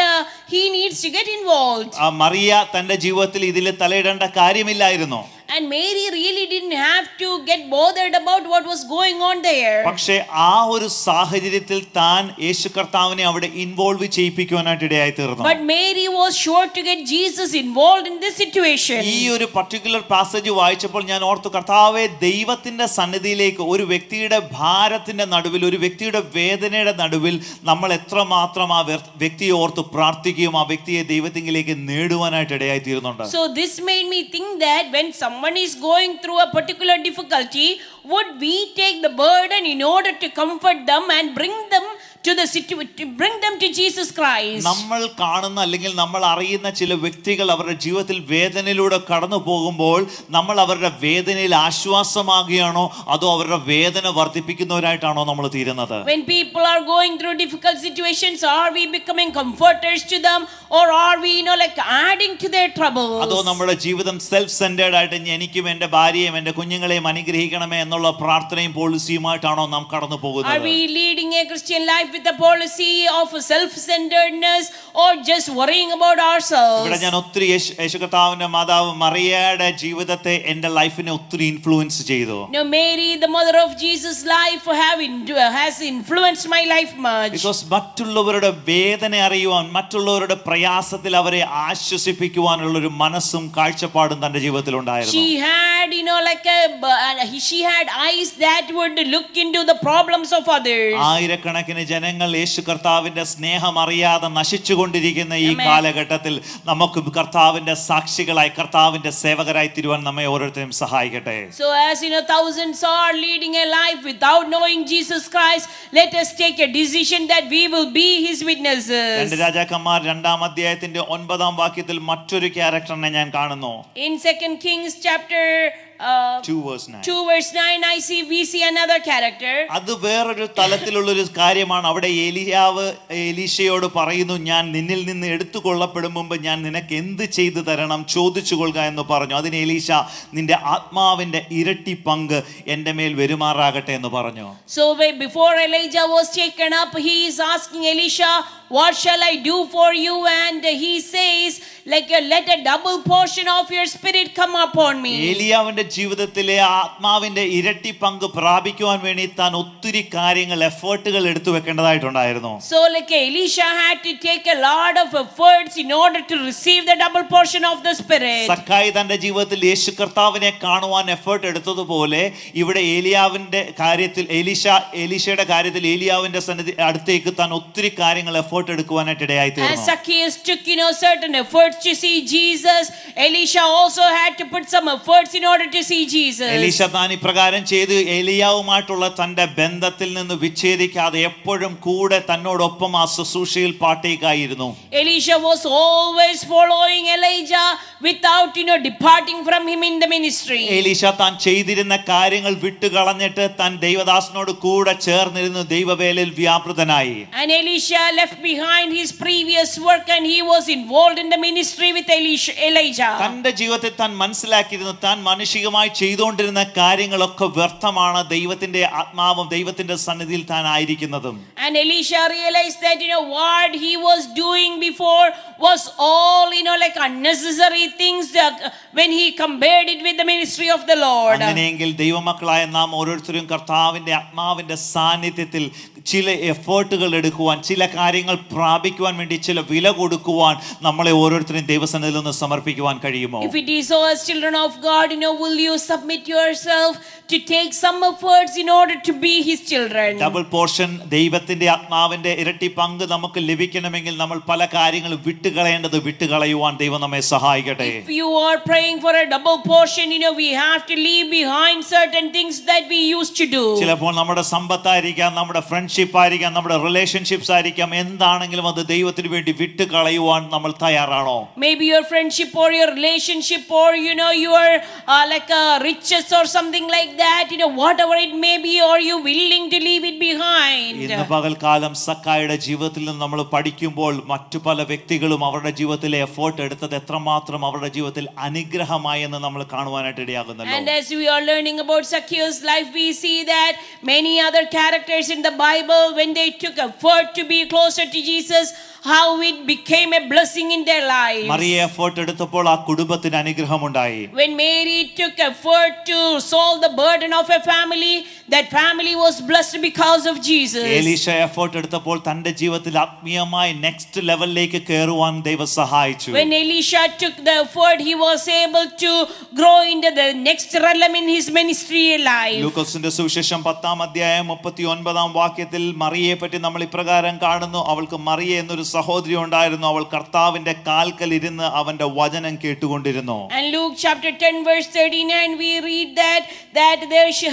he needs to get involved. Mariya തന്റെ ജീവിതത്തിൽ ഇതിൽ തലയിടേണ്ട കാര്യമില്ലായിരുന്നു. And Mary really didn't have to get bothered about what was going on there. പക്ഷേ ആ ഒരു സാഹചര്യത്തിൽ താൻ യേശു കർത്താവിനെ അവിടെ ഇൻവോൾവ് ചെയ്യിപ്പിക്കുവാനായിട്ട് ഇടയായി തീർന്നു. But Mary was sure to get Jesus involved in this situation. ഈ ഒരു പർട്ടിക്കുലർ പാസേജ് വായിച്ചപ്പോൾ ഞാൻ ഓർത്തു, കർത്താവേ, ദൈവത്തിന്റെ സന്നിധിയിലേക്ക് ഒരു വ്യക്തിയുടെ ഭാരത്തിന്റെ നടുവിൽ, ഒരു വ്യക്തിയുടെ വേദനയുടെ നടുവിൽ നമ്മൾ എത്രമാത്രം ആ വ്യക്തിയെ ഓർത്ത് പ്രാർത്ഥിക്കുകയും ആ വ്യക്തിയെ ദൈവത്തിലേക്ക് നേടുവാനായിട്ട് ഇടയായി തീരുന്നുണ്ട്. So this made me think that when someone is going through a particular difficulty, would we take the burden in order to comfort them and bring them to Jesus Christ? നമ്മൾ കാണുന്ന അല്ലെങ്കിൽ നമ്മൾ അറിയുന്ന ചില വ്യക്തികൾ അവരുടെ ജീവിതത്തിൽ വേദനയിലൂടെ കടന്നു പോകുമ്പോൾ നമ്മൾ അവരുടെ വേദനയിൽ ആശ്വാസമാകുകയാണോ അതോ അവരുടെ വേദന വർദ്ധിപ്പിക്കുന്നവരായിട്ടാണോ നമ്മൾ തീരുന്നത്? When people are going through difficult situations, are we becoming comforters to them or are we adding to their troubles? അതോ നമ്മുടെ ജീവിതം സെൽഫ് സെന്റേർഡ് ആയിട്ട് എനിക്കും എൻ്റെ ഭാര്യയും എൻ്റെ കുഞ്ഞുങ്ങളെയും അനുഗ്രഹിക്കണമേ എന്നുള്ള പ്രാർത്ഥനയും പോളിസിയുമായിട്ടാണോ നാം കടന്നു പോകുന്നത്? Are we leading a Christian life with a policy of self-centeredness or just worrying about ourselves. ഇവിടെ ഞാൻ ഒത്തിരി യേശു കർത്താവിന്റെ മാതാവ് മറിയയുടെ ജീവിതത്തെ എൻ്റെ ലൈഫിനെ ഒത്തിരി ഇൻഫ്ലുവൻസ് ചെയ്തു. Now Mary, the mother of Jesus' life, has influenced my life much. Because മറ്റുള്ളവരുടെ വേദന അറിയുവാൻ, മറ്റുള്ളവരുടെ പ്രയാസത്തിൽ അവരെ ആശ്വസിപ്പിക്കുവാനുള്ള ഒരു മനസ്സും കാഴ്ചപ്പാടും തന്റെ ജീവിതത്തിൽ ഉണ്ടായിരുന്നു. She had, she had eyes that would look into the problems of others. ആയിരക്കണക്കിന് ജനങ്ങൾ യേശു കർത്താവിന്റെ സ്നേഹം അറിയാതെ നശിച്ചുകൊണ്ടിരിക്കുന്ന ഈ കാലഘട്ടത്തിൽ നമുക്ക് കർത്താവിന്റെ സാക്ഷികളായി, കർത്താവിന്റെ സേവകരായി തീരുവാൻ നമ്മെ ഓരോരുത്തരും സഹായിക്കട്ടെ. So as thousands are leading a life without knowing Jesus Christ, let us take a decision that we will be his witnesses. രണ്ട് രാജാക്കന്മാർ 2-ാം അധ്യായത്തിന്റെ 9-ാം വാക്യത്തിൽ മറ്റൊരു ക്യാരക്ടറിനെ ഞാൻ കാണുന്നു. In 2 Kings chapter 2 verse 9. 2 verse 9 we see another character. അത് വേറൊരു തലത്തിലുള്ള ഒരു കാര്യമാണ്. അവിടെ എലീശയോട് പറയുന്നു, ഞാൻ നിന്നിൽ നിന്ന് എടുത്തുകൊള്ളപ്പെടും മുമ്പ് ഞാൻ നിനക്ക് എന്ത് ചെയ്തു തരണം ചോദിച്ചു കൊള്ളുക എന്ന് പറഞ്ഞു. അതിന് എലീശ, നിന്റെ ആത്മാവിന്റെ ഇരട്ടി പങ്ക് എൻ്റെ മേൽ വരുമാറാകട്ടെ എന്ന് പറഞ്ഞു. So before Elijah was taken up, he is asking Elisha, what shall I do for you? And he says, let a double portion of your spirit come upon me. ഏലിയാവിന്റെ ജീവിതത്തിലെ ആത്മാവിന്റെ ഇരട്ടി പങ്ക് പ്രാപിക്കുവാൻ വേണ്ടി താൻ ഒത്തിരി കാര്യങ്ങൾ, എഫേർട്ടുകൾ എടുത്തു വെക്കേണ്ടതായിട്ടുണ്ടായിരുന്നു. So Elisha had to take a lot of efforts in order to receive the double portion of the spirit. സക്കായി തന്റെ ജീവിതത്തിൽ യേശു കർത്താവിനെ കാണുവാൻ എഫേർട്ട് എടുത്തതുപോലെ ഇവിടെ ഏലിയാവിന്റെ കാര്യത്തിൽ, എലീശയുടെ കാര്യത്തിൽ ഏലിയാവിന്റെ അടുത്തേക്ക് താൻ ഒത്തിരി കാര്യങ്ങൾ എഫേർട്ട് എടുക്കുവാനായിട്ട് ഇടയായി തീർന്നു. As Zacchaeus took certain efforts to see Jesus, Elisha also had to put some efforts in order to see Jesus. എലീശ താൻ ഇപ്രകാരം ചെയ്ത് ഏലിയാവുമായിട്ടുള്ള തന്റെ ബന്ധത്തിൽ നിന്ന് വിച്ഛേദിക്കാതെ എപ്പോഴും കൂടെ തന്നോടൊപ്പം ആ ശുശ്രൂഷയിൽ പാട്ടേക്കായിരുന്നു. Elisha was always following Elijah without departing from him in the ministry. എലീശ താൻ ചെയ്തിരുന്ന കാര്യങ്ങൾ വിട്ടുകളഞ്ഞിട്ട് താൻ ദൈവദാസനോട് കൂടെ ചേർന്നിരുന്നു ദൈവവേലയിൽ വ്യാപൃതനായി. And Elisha left behind his previous work and he was involved in the ministry with Elijah. തന്റെ ജീവിതത്തിൽ താൻ മനസ്സിലാക്കിയിരുന്നു, താൻ മാനുഷികമായി ചെയ്തുകൊണ്ടിരുന്ന കാര്യങ്ങളൊക്കെ വ്യർത്ഥമാണ്, ദൈവത്തിന്റെ ആത്മാവും ദൈവത്തിന്റെ സന്നിധിയിൽ താൻ ആയിരിക്കുന്നതും. And Elisha realized that what he was doing before was all unnecessary things when he compared it with the ministry of the Lord. അങ്ങനെയെങ്കിൽ ദൈവമക്കളായ നാം ഓരോരുത്തരും കർത്താവിന്റെ ആത്മാവിന്റെ സാന്നിധ്യത്തിൽ ചില എഫേർട്ടുകൾ എടുക്കുവാൻ, ചില കാര്യങ്ങൾ പ്രാപിക്കുവാൻ വേണ്ടി ചില വില കൊടുക്കുവാൻ നമ്മളെ ഓരോരുത്തരും ദൈവസന്നിധിയിൽ നിന്ന് സമർപ്പിക്കുവാൻ കഴിയുമോ? If it is so, as children of God, will you submit yourself to take some efforts in order to be his children? Double portion, ദൈവത്തിന്റെ ആത്മാവിന്റെ ഇരട്ടി പങ്ക് നമുക്ക് ലഭിക്കണമെങ്കിൽ നമ്മൾ പല കാര്യങ്ങളും വിട്ടുകളയേണ്ടത് വിട്ടുകളയുവാൻ ദൈവം നമ്മെ സഹായിക്കട്ടെ. If you are praying for a double portion, we have to leave behind certain things that we used to do. ചിലപ്പോൾ നമ്മുടെ സമ്പത്തായിരിക്കാം, നമ്മുടെ ഫ്രണ്ട്ഷിപ്പ് ആയിരിക്കാം, നമ്മുടെ റിലേഷൻഷിപ്സ് ആയിരിക്കാം, എന്താണെങ്കിലും അത് ദൈവത്തിന് വേണ്ടി വിട്ടുകളയുവാൻ നമ്മൾ തയ്യാറാണോ? Maybe your friendship or your relationship or your riches or something like that, whatever it may be, are you willing to leave it behind? ഇന്ന് പകൽക്കാലം സക്കായുടെ ജീവിതത്തിൽ നിന്ന് നമ്മൾ പഠിക്കുമ്പോൾ മറ്റു പല വ്യക്തികളും അവരുടെ ജീവിതത്തിലെ എഫേർട്ട് എടുത്തത് എത്രമാത്രം അവരുടെ ജീവിതത്തിൽ അനുഗ്രഹമായി എന്ന് നമ്മൾ കാണുവാനായിട്ട് ഇടയാകുന്നല്ലോ. And as we are learning about Zacchaeus' life, we see that many other characters in the Bible, when they took effort to be closer to Jesus, how it became a blessing in their lives. Mariya effort എടുത്തപ്പോൾ ആ കുടുംബത്തിന് അനുഗ്രഹമുണ്ടായി. When Mary took effort to solve the burden of a family, that family was blessed because of Jesus. Elisha effort എടുത്തപ്പോൾ തന്റെ ജീവിതത്തിൽ ആത്മീയമായി നെക്സ്റ്റ് ലെവലിലേക്ക് കയറുവാൻ ദൈവം സഹായിച്ചു. When Elisha took the effort, he was able to grow into the next realm in his ministry life. ലൂക്കോസിന്റെ സുവിശേഷം 10-ാം അധ്യായം 39-ാം വാക്യത്തിൽ മറിയയെ പറ്റി നമ്മൾ ഇപ്രകാരം കാണുന്നു, അവൾക്ക് മറിയ എന്നൊരു സഹോദരി ഉണ്ടായിരുന്നു, അവൾ കർത്താവിന്റെ കാൽക്കൽ ഇരുന്ന് അവന്റെ വചനം കേട്ടുകൊണ്ടിരുന്നു. And Luke chapter 10 verse 39, we read that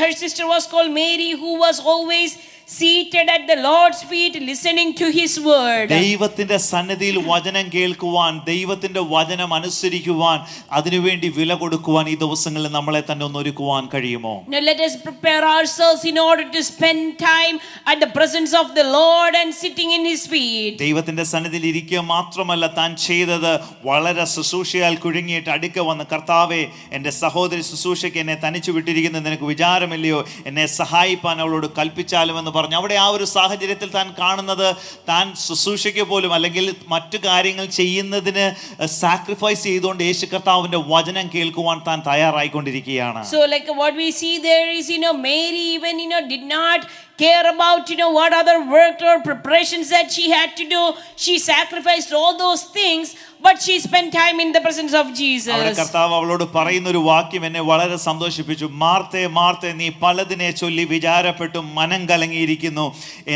her sister was called Mary, who was always seated at the Lord's feet listening to his word. ദൈവത്തിന്റെ സന്നിധിയിൽ വചനം കേൾക്കുവാൻ, ദൈവത്തിന്റെ വചനം അനുസരിക്കുവാൻ, അതിനുവേണ്ടി വില കൊടുക്കുവാൻ ഈ ദിവസങ്ങളിൽ നമ്മളെ തന്നെ ഒന്ന് ഒരുക്കുവാൻ കഴിയുമോ? Now let us prepare ourselves in order to spend time at the presence of the Lord and sitting in his feet. ദൈവത്തിന്റെ സന്നിധിയിൽ ഇരിക്കുക മാത്രമല്ല, താൻ ചെയ്തത് വളരെ ശുശ്രൂഷയാൽ കുഴുങ്ങിയിട്ട് അടുക്ക വന്ന്, കർത്താവേ, എൻ്റെ സഹോദരി ശുശ്രൂഷയ്ക്ക് എന്നെ തനിച്ചു വിട്ടിരിക്കുന്നത് നിനക്ക് വിചാരമില്ലയോ, എന്നെ സഹായിപ്പാൻ അവളോട് കൽപ്പിച്ചാലും എന്ന് പറഞ്ഞു. അവിടെ ആ ഒരു സാഹചര്യത്തിൽ താൻ കാണുന്നത്, താൻ ശുശ്രൂഷയ്ക്ക് പോലും അല്ലെങ്കിൽ മറ്റു കാര്യങ്ങൾ ചെയ്യുന്നതിന് സാക്രിഫൈസ് ചെയ്തുകൊണ്ട് യേശു കർത്താവിന്റെ വചനം കേൾക്കുവാൻ താൻ തയ്യാറായിക്കൊണ്ടിരിക്കുകയാണ്. So like what we see there is, Mary even, did not care about, what other work or preparations that she had to do. She sacrificed all those things, but she spent time in the presence of Jesus. അവിടെ കർത്താവ് അവളോട് പറയുന്ന ഒരു വാക്യം എന്നെ വളരെ സന്തോഷിപ്പിച്ചു. മാർത്തേ മാർത്തേ, നീ പലതിനെ ചൊല്ലി വിചാരപ്പെട്ടു മനം കലങ്ങിയിരിക്കുന്നു,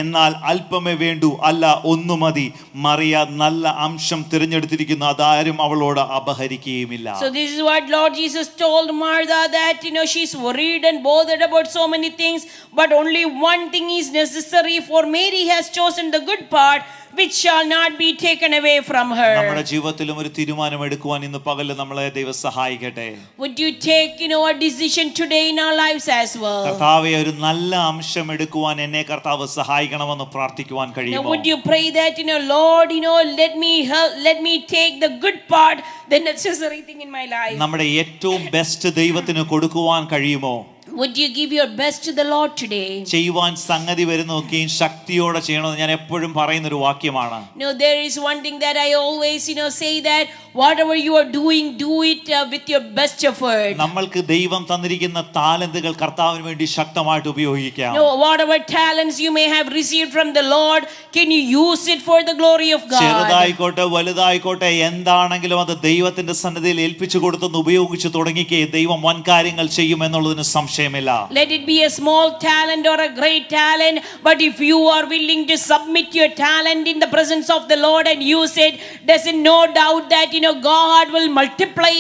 എന്നാൽ അല്പമേ വേണ്ടൂ, അല്ല ഒന്നു മതി. മറിയ നല്ല അംശം തിരഞ്ഞെടുത്തിരിക്കുന്നു, അതാരും അവളോട് അപഹരിക്കുകയുമില്ല. So this is what Lord Jesus told Martha, that she's worried and bothered about so many things, but only one thing is necessary. For Mary has chosen the good part, which shall not be taken away from her. നമ്മുടെ ജീവിതത്തിലും ഒരു തീരുമാനം എടുക്കുവാൻ ഇന്ന് പകൽ നമ്മളെ ദൈവം സഹായിക്കട്ടെ. Would you take a decision today in our lives as well? കർത്താവേ, ഒരു നല്ല അംശം എടുക്കുവാൻ എന്നെ കർത്താവ് സഹായിക്കണമെന്ന് പ്രാർത്ഥിക്കുവാൻ Now കഴിയുമോ? would you pray that, Lord, let me take the good part, the necessary thing in my life? നമ്മുടെ ഏറ്റവും ബെസ്റ്റ് ദൈവത്തിന് കൊടുക്കുവാൻ കഴിയുമോ? Would you give your best to the Lord today? ചെയ്യുവാൻ സംഗതി വരുന്നതൊക്കെയും ശക്തിയോടെ ചെയ്യണമെന്ന് ഞാൻ എപ്പോഴും പറയുന്ന ഒരു വാക്യമാണ്. There is one thing that I always say, that whatever you are doing, do it with your best effort. നമ്മൾക്ക് ദൈവം തന്നിരിക്കുന്ന താലന്തുകൾ കർത്താവിന് വേണ്ടി ശക്തമായിട്ട് ഉപയോഗിക്കാം. Whatever talents you may have received from the Lord, can you use it for the glory of God? ചെറുതായിക്കോട്ടെ വലുതായിക്കോട്ടെ എന്താണെങ്കിലും അത് ദൈവത്തിന്റെ സന്നിധിയിൽ ഏൽപ്പിച്ചു കൊടുത്തൊന്ന് ഉപയോഗിച്ച് തുടങ്ങിക്കേ, ദൈവം വൻ കാര്യങ്ങൾ ചെയ്യുമെന്നുള്ളതിന് സംശയമില്ല. Let it be a small talent or a great talent, but if you are willing to submit your talent in the presence of the Lord and use it, there's no doubt that God will multiply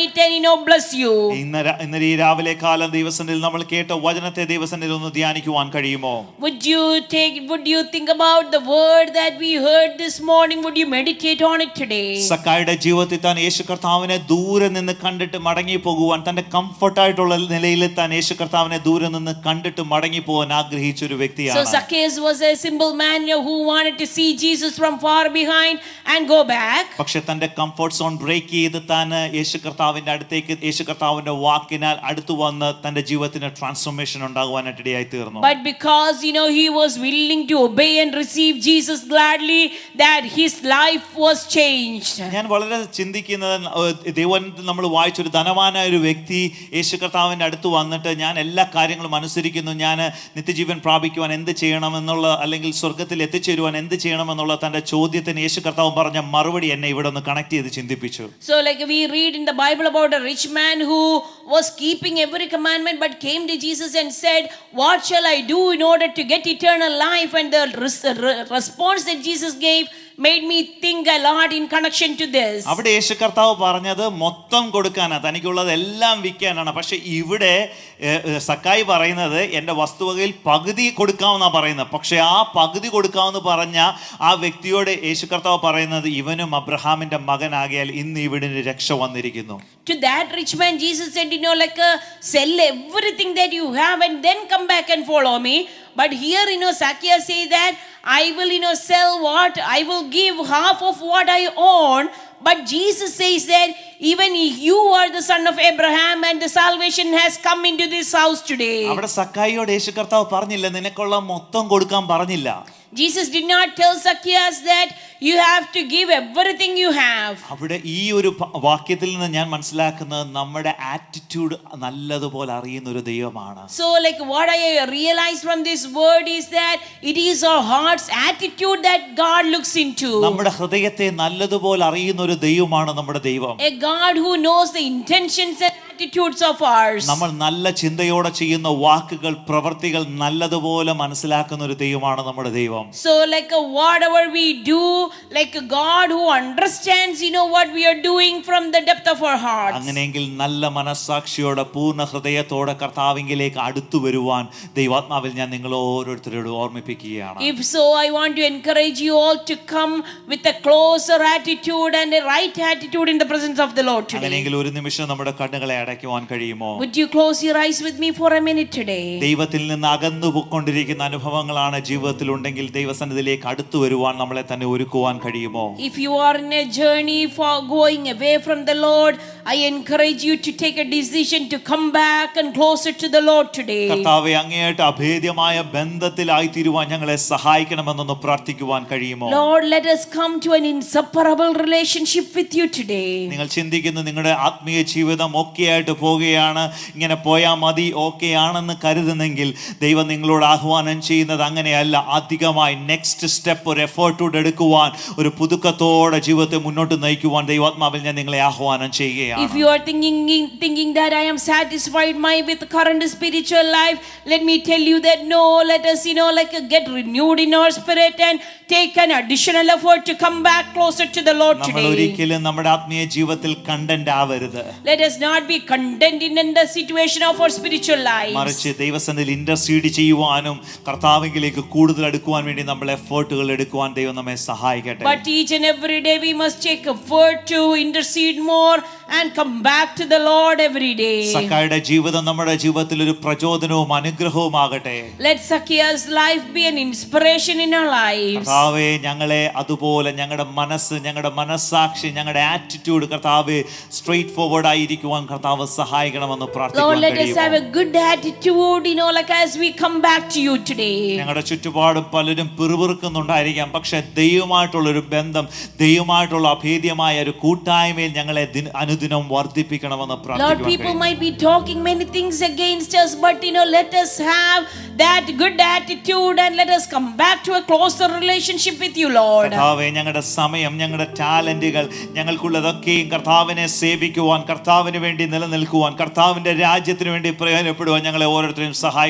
it and bless you. ഇന്ന് ഈ രാവിലെ കാലം ദൈവസന്നിധിയിൽ നമ്മൾ കേട്ട വചനത്തെ ദൈവസന്നിധിയിൽ ഒന്ന് ധ്യാനിക്കുവാൻ കഴിയുമോ? Would you think about the word that we heard this morning? Would you meditate on it today? സക്കായിയുടെ ജീവിതത്തിൽ താൻ യേശു കർത്താവിനെ ദൂരെ നിന്ന് കണ്ടിട്ട് മടങ്ങി പോകുവാൻ, തന്റെ കംഫർട്ടായിട്ടുള്ള നിലയിൽ താൻ യേശു കർത്താവിനെ ദൂരെ നിന്ന് കണ്ടിട്ട് മടങ്ങി പോകാൻ ആഗ്രഹിച്ച ഒരു വ്യക്തിയാണ്. So Zacchaeus was a simple man who wanted to see Jesus from far behind and go back. പക്ഷെ തന്റെ കംഫർട്ട് സോൺ ബ്രേക്ക് ചെയ്ത് താൻ യേശു കർത്താവിന്റെ അടുത്തേക്ക്, യേശു കർത്താവിന്റെ വാക്കിനാൽ അടുത്തു വന്ന് തന്റെ ജീവിതത്തിന് ട്രാൻസ്ഫോർമേഷൻ ഉണ്ടാകുവാനായിട്ട് ഇടയായി തീർന്നു. But because he was willing to obey and receive Jesus gladly, that his life was changed. ഞാൻ വളരെ ചിന്തിക്കുന്നത്, ദൈവം നമ്മൾ വായിച്ചൊരു ധനവാനായ ഒരു വ്യക്തി യേശു കർത്താവിന്റെ അടുത്ത് വന്നിട്ട് ഞാൻ എല്ലാ കാര്യങ്ങളും അനുസരിക്കുന്നു, ഞാൻ നിത്യജീവൻ പ്രാപിക്കുവാൻ എന്ത് ചെയ്യണമെന്നുള്ള, അല്ലെങ്കിൽ സ്വർഗത്തിൽ എത്തിച്ചേരുവാൻ എന്ത് ചെയ്യണമെന്നുള്ള തന്റെ ചോദ്യത്തിന് യേശു കർത്താവ് പറഞ്ഞ മറുപടി എന്നെ ഇവിടെ ഒന്ന് കണക്ട് ചെയ്ത് ചിന്തിപ്പിച്ചു. So like we read in the Bible about a rich man who was keeping every commandment, but came to Jesus and said, what shall I do in order to get eternal life? And the response that Jesus gave made me think a lot in connection to this. അവിടെ യേശു കർത്താവ് പറഞ്ഞത് മൊത്തം കൊടുക്കാനാ, തനിക്കുള്ളത് എല്ലാം വിൽക്കാനാണ്. പക്ഷെ ഇവിടെ സക്കായി പറയുന്നത് എൻ്റെ വസ്തുവകയിൽ പകുതി കൊടുക്കാമെന്നാ പറയുന്നത്. പക്ഷെ ആ പകുതി കൊടുക്കാമെന്ന് പറഞ്ഞ ആ വ്യക്തിയോട് യേശു കർത്താവ് പറയുന്നത്, ഇവനും അബ്രഹാമിന്റെ മകനാകിയാൽ ഇന്ന് ഇവിടുന്ന് രക്ഷ വന്നിരിക്കുന്നു. To that rich man Jesus said, sell everything that you have and then come back and follow me. But here Zacchaeus say that I will sell what? I will give half of what I own. But Jesus says that even if you are the son of Abraham and the salvation has come into this house today. അവിടെ സക്കായിയോട് യേശു കർത്താവ് പറഞ്ഞില്ല നിനക്കുള്ള മൊത്തം കൊടുക്കാൻ പറഞ്ഞില്ല. Jesus did not tell Zacchaeus that you have to give everything you have. അവിടെ ഈ ഒരു വാക്യത്തിൽ നിന്ന് ഞാൻ മനസ്സിലാക്കുന്നത് നമ്മുടെ ആറ്റിറ്റ്യൂഡ് നല്ലതുപോലെ അറിയുന്ന ഒരു ദൈവമാണ്. So what I realize from this word is that it is our heart's attitude that God looks into. നമ്മുടെ ഹൃദയത്തെ നല്ലതുപോലെ അറിയുന്ന ഒരു ദൈവമാണ് നമ്മുടെ ദൈവം. A God who knows the intentions and attitudes of ours. നമ്മൾ നല്ല ചിന്തയോടെ ചെയ്യുന്ന വാക്കുകൾ, പ്രവൃത്തികൾ നല്ലതുപോലെ മനസ്സിലാക്കുന്ന ഒരു ദൈവമാണ് നമ്മുടെ ദൈവം. So whatever we do, like a God who understands what we are doing from the depth of our hearts. അങ്ങനെയെങ്കിൽ നല്ല മനസ്സാക്ഷിയോടെ പൂർണ്ണ ഹൃദയത്തോടെ കർത്താവിലേക്ക് അടുത്തു വരുവാൻ ദൈവാത്മാവിൽ ഞാൻ നിങ്ങൾ ഓരോരുത്തരോടും ഓർമ്മിപ്പിക്കുകയാണ്. If so, I want to encourage you all to come with a closer attitude and a right attitude in the presence of the Lord today. അങ്ങനെയെങ്കിൽ ഒരു നിമിഷം നമ്മുടെ കണ്ണുകളെ അടയ്ക്കുവാൻ കഴിയുമോ? Would you close your eyes with me for a minute today? ദൈവത്തിൽ നിന്ന് അകന്നു പോയിക്കൊണ്ടിരിക്കുന്ന അനുഭവങ്ങളാണ് ജീവിതത്തിൽ ഉണ്ടെങ്കിൽ ദൈവസന്നിധിയിലേക്ക് അടുത്തു വരുവാൻ നമ്മളെ തന്നെ ഒരുക്കുവാൻ കഴിയുമോ? If you are in a journey for going away from the Lord, I encourage you to take a decision to come back and closer to the Lord today. കർത്താവേ, അങ്ങേയറ്റ് അഭേദ്യമായ ബന്ധത്തിലായി തീരുവാൻ ഞങ്ങളെ സഹായിക്കണമെന്നൊന്ന് പ്രാർത്ഥിക്കുവാൻ കഴിയുമോ? Lord, let us come to an inseparable relationship with you today. നിങ്ങൾ ചിന്തിക്കുന്നു നിങ്ങളുടെ ആത്മീയ ജീവിതം ഓക്കെ ആയിട്ട് പോവുകയാണ്, ഇങ്ങനെ പോയാൽ മതി, ഓക്കെ ആണെന്ന് കരുതുന്നെങ്കിൽ ദൈവം നിങ്ങളോട് ആഹ്വാനം ചെയ്യുന്നത് അങ്ങനെയല്ല. അധികമായി നെക്സ്റ്റ് സ്റ്റെപ്പ്, ഒരു എഫേർട്ടോട് എടുക്കുവാൻ, ഒരു പുതുക്കത്തോടെ ജീവിതത്തെ മുന്നോട്ട് നയിക്കുവാൻ ദൈവാത്മാവിൽ ഞാൻ നിങ്ങളെ ആഹ്വാനം ചെയ്യുകയാണ്. If you are thinking that I am satisfied with current spiritual life, let me tell you that no, let us get renewed in our spirit and take an additional effort to come back closer to the Lord നമ്മൾ today. ഒരിക്കലും നമ്മുടെ ആത്മീയ ജീവിതത്തിൽ കണ്ടന്റ് ആവരുത്. Let us not be content in the situation of our spiritual lives. മറിച്ച് ദൈവസന്നിധിയിൽ ഇന്റർസീഡ് ചെയ്യുവാനും കർത്താവിലേക്ക് കൂടുതൽ അടുക്കുവാൻ വേണ്ടി നമ്മൾ എഫേർട്ടുകൾ എടുക്കുവാൻ ദൈവം നമ്മെ സഹായിക്കട്ടെ. But each and every day we must take effort to intercede more and come back to the Lord every day. സക്കായുടെ ജീവിതം നമ്മുടെ ജീവിതത്തിൽ ഒരു പ്രചോദനവും അനുഗ്രഹവുമാകട്ടെ. Let Zacchaeus' life be an inspiration in our lives. കർത്താവേ, ഞങ്ങളെ അതുപോലെ ഞങ്ങളുടെ മനസ്സ്, ഞങ്ങളുടെ മനസ്സാക്ഷി, ഞങ്ങളുടെ ആറ്റിറ്റ്യൂഡ് കർത്താവേ സ്ട്രെയിറ്റ് ഫോർവേഡ് ആയിരിക്കുവാൻ കർത്താവ് സഹായിക്കണമെന്ന് Lord, പ്രാർത്ഥിക്കുവാൻ let us have കഴിയുമോ? a good attitude, as we come back to you today. ഞങ്ങളുടെ ചുറ്റുപാടും പലരും പിറുപിറുക്കുന്നുണ്ടായിരിക്കാം, പക്ഷെ ദൈവമായിട്ടുള്ള ഒരു ബന്ധം, ദൈവമായിട്ടുള്ള അഭേദ്യമായ ഒരു കൂട്ടായ്മയിൽ ഞങ്ങളെ അനുദിനം വർദ്ധിപ്പിക്കണമെന്ന് Lord, പ്രാർത്ഥിക്കുവാൻ people കഴിയുമോ? might be talking many things against us, but let us have that good attitude and let us come back to a closer relationship with you, Lord. കർത്താവേ, ഞങ്ങളുടെ സമയം, ഞങ്ങളുടെ ടാലന്റുകൾ, ഞങ്ങൾക്കുള്ളതൊക്കെയും കർത്താവിനെ സേവിക്കുവാൻ, കർത്താവിന് വേണ്ടി നിലനിൽക്കുവാൻ, കർത്താവിന്റെ രാജ്യത്തിന് വേണ്ടി പ്രയോജനപ്പെടുവാൻ ഞങ്ങളെ ഓരോരുത്തരെയും സഹായിക്കും.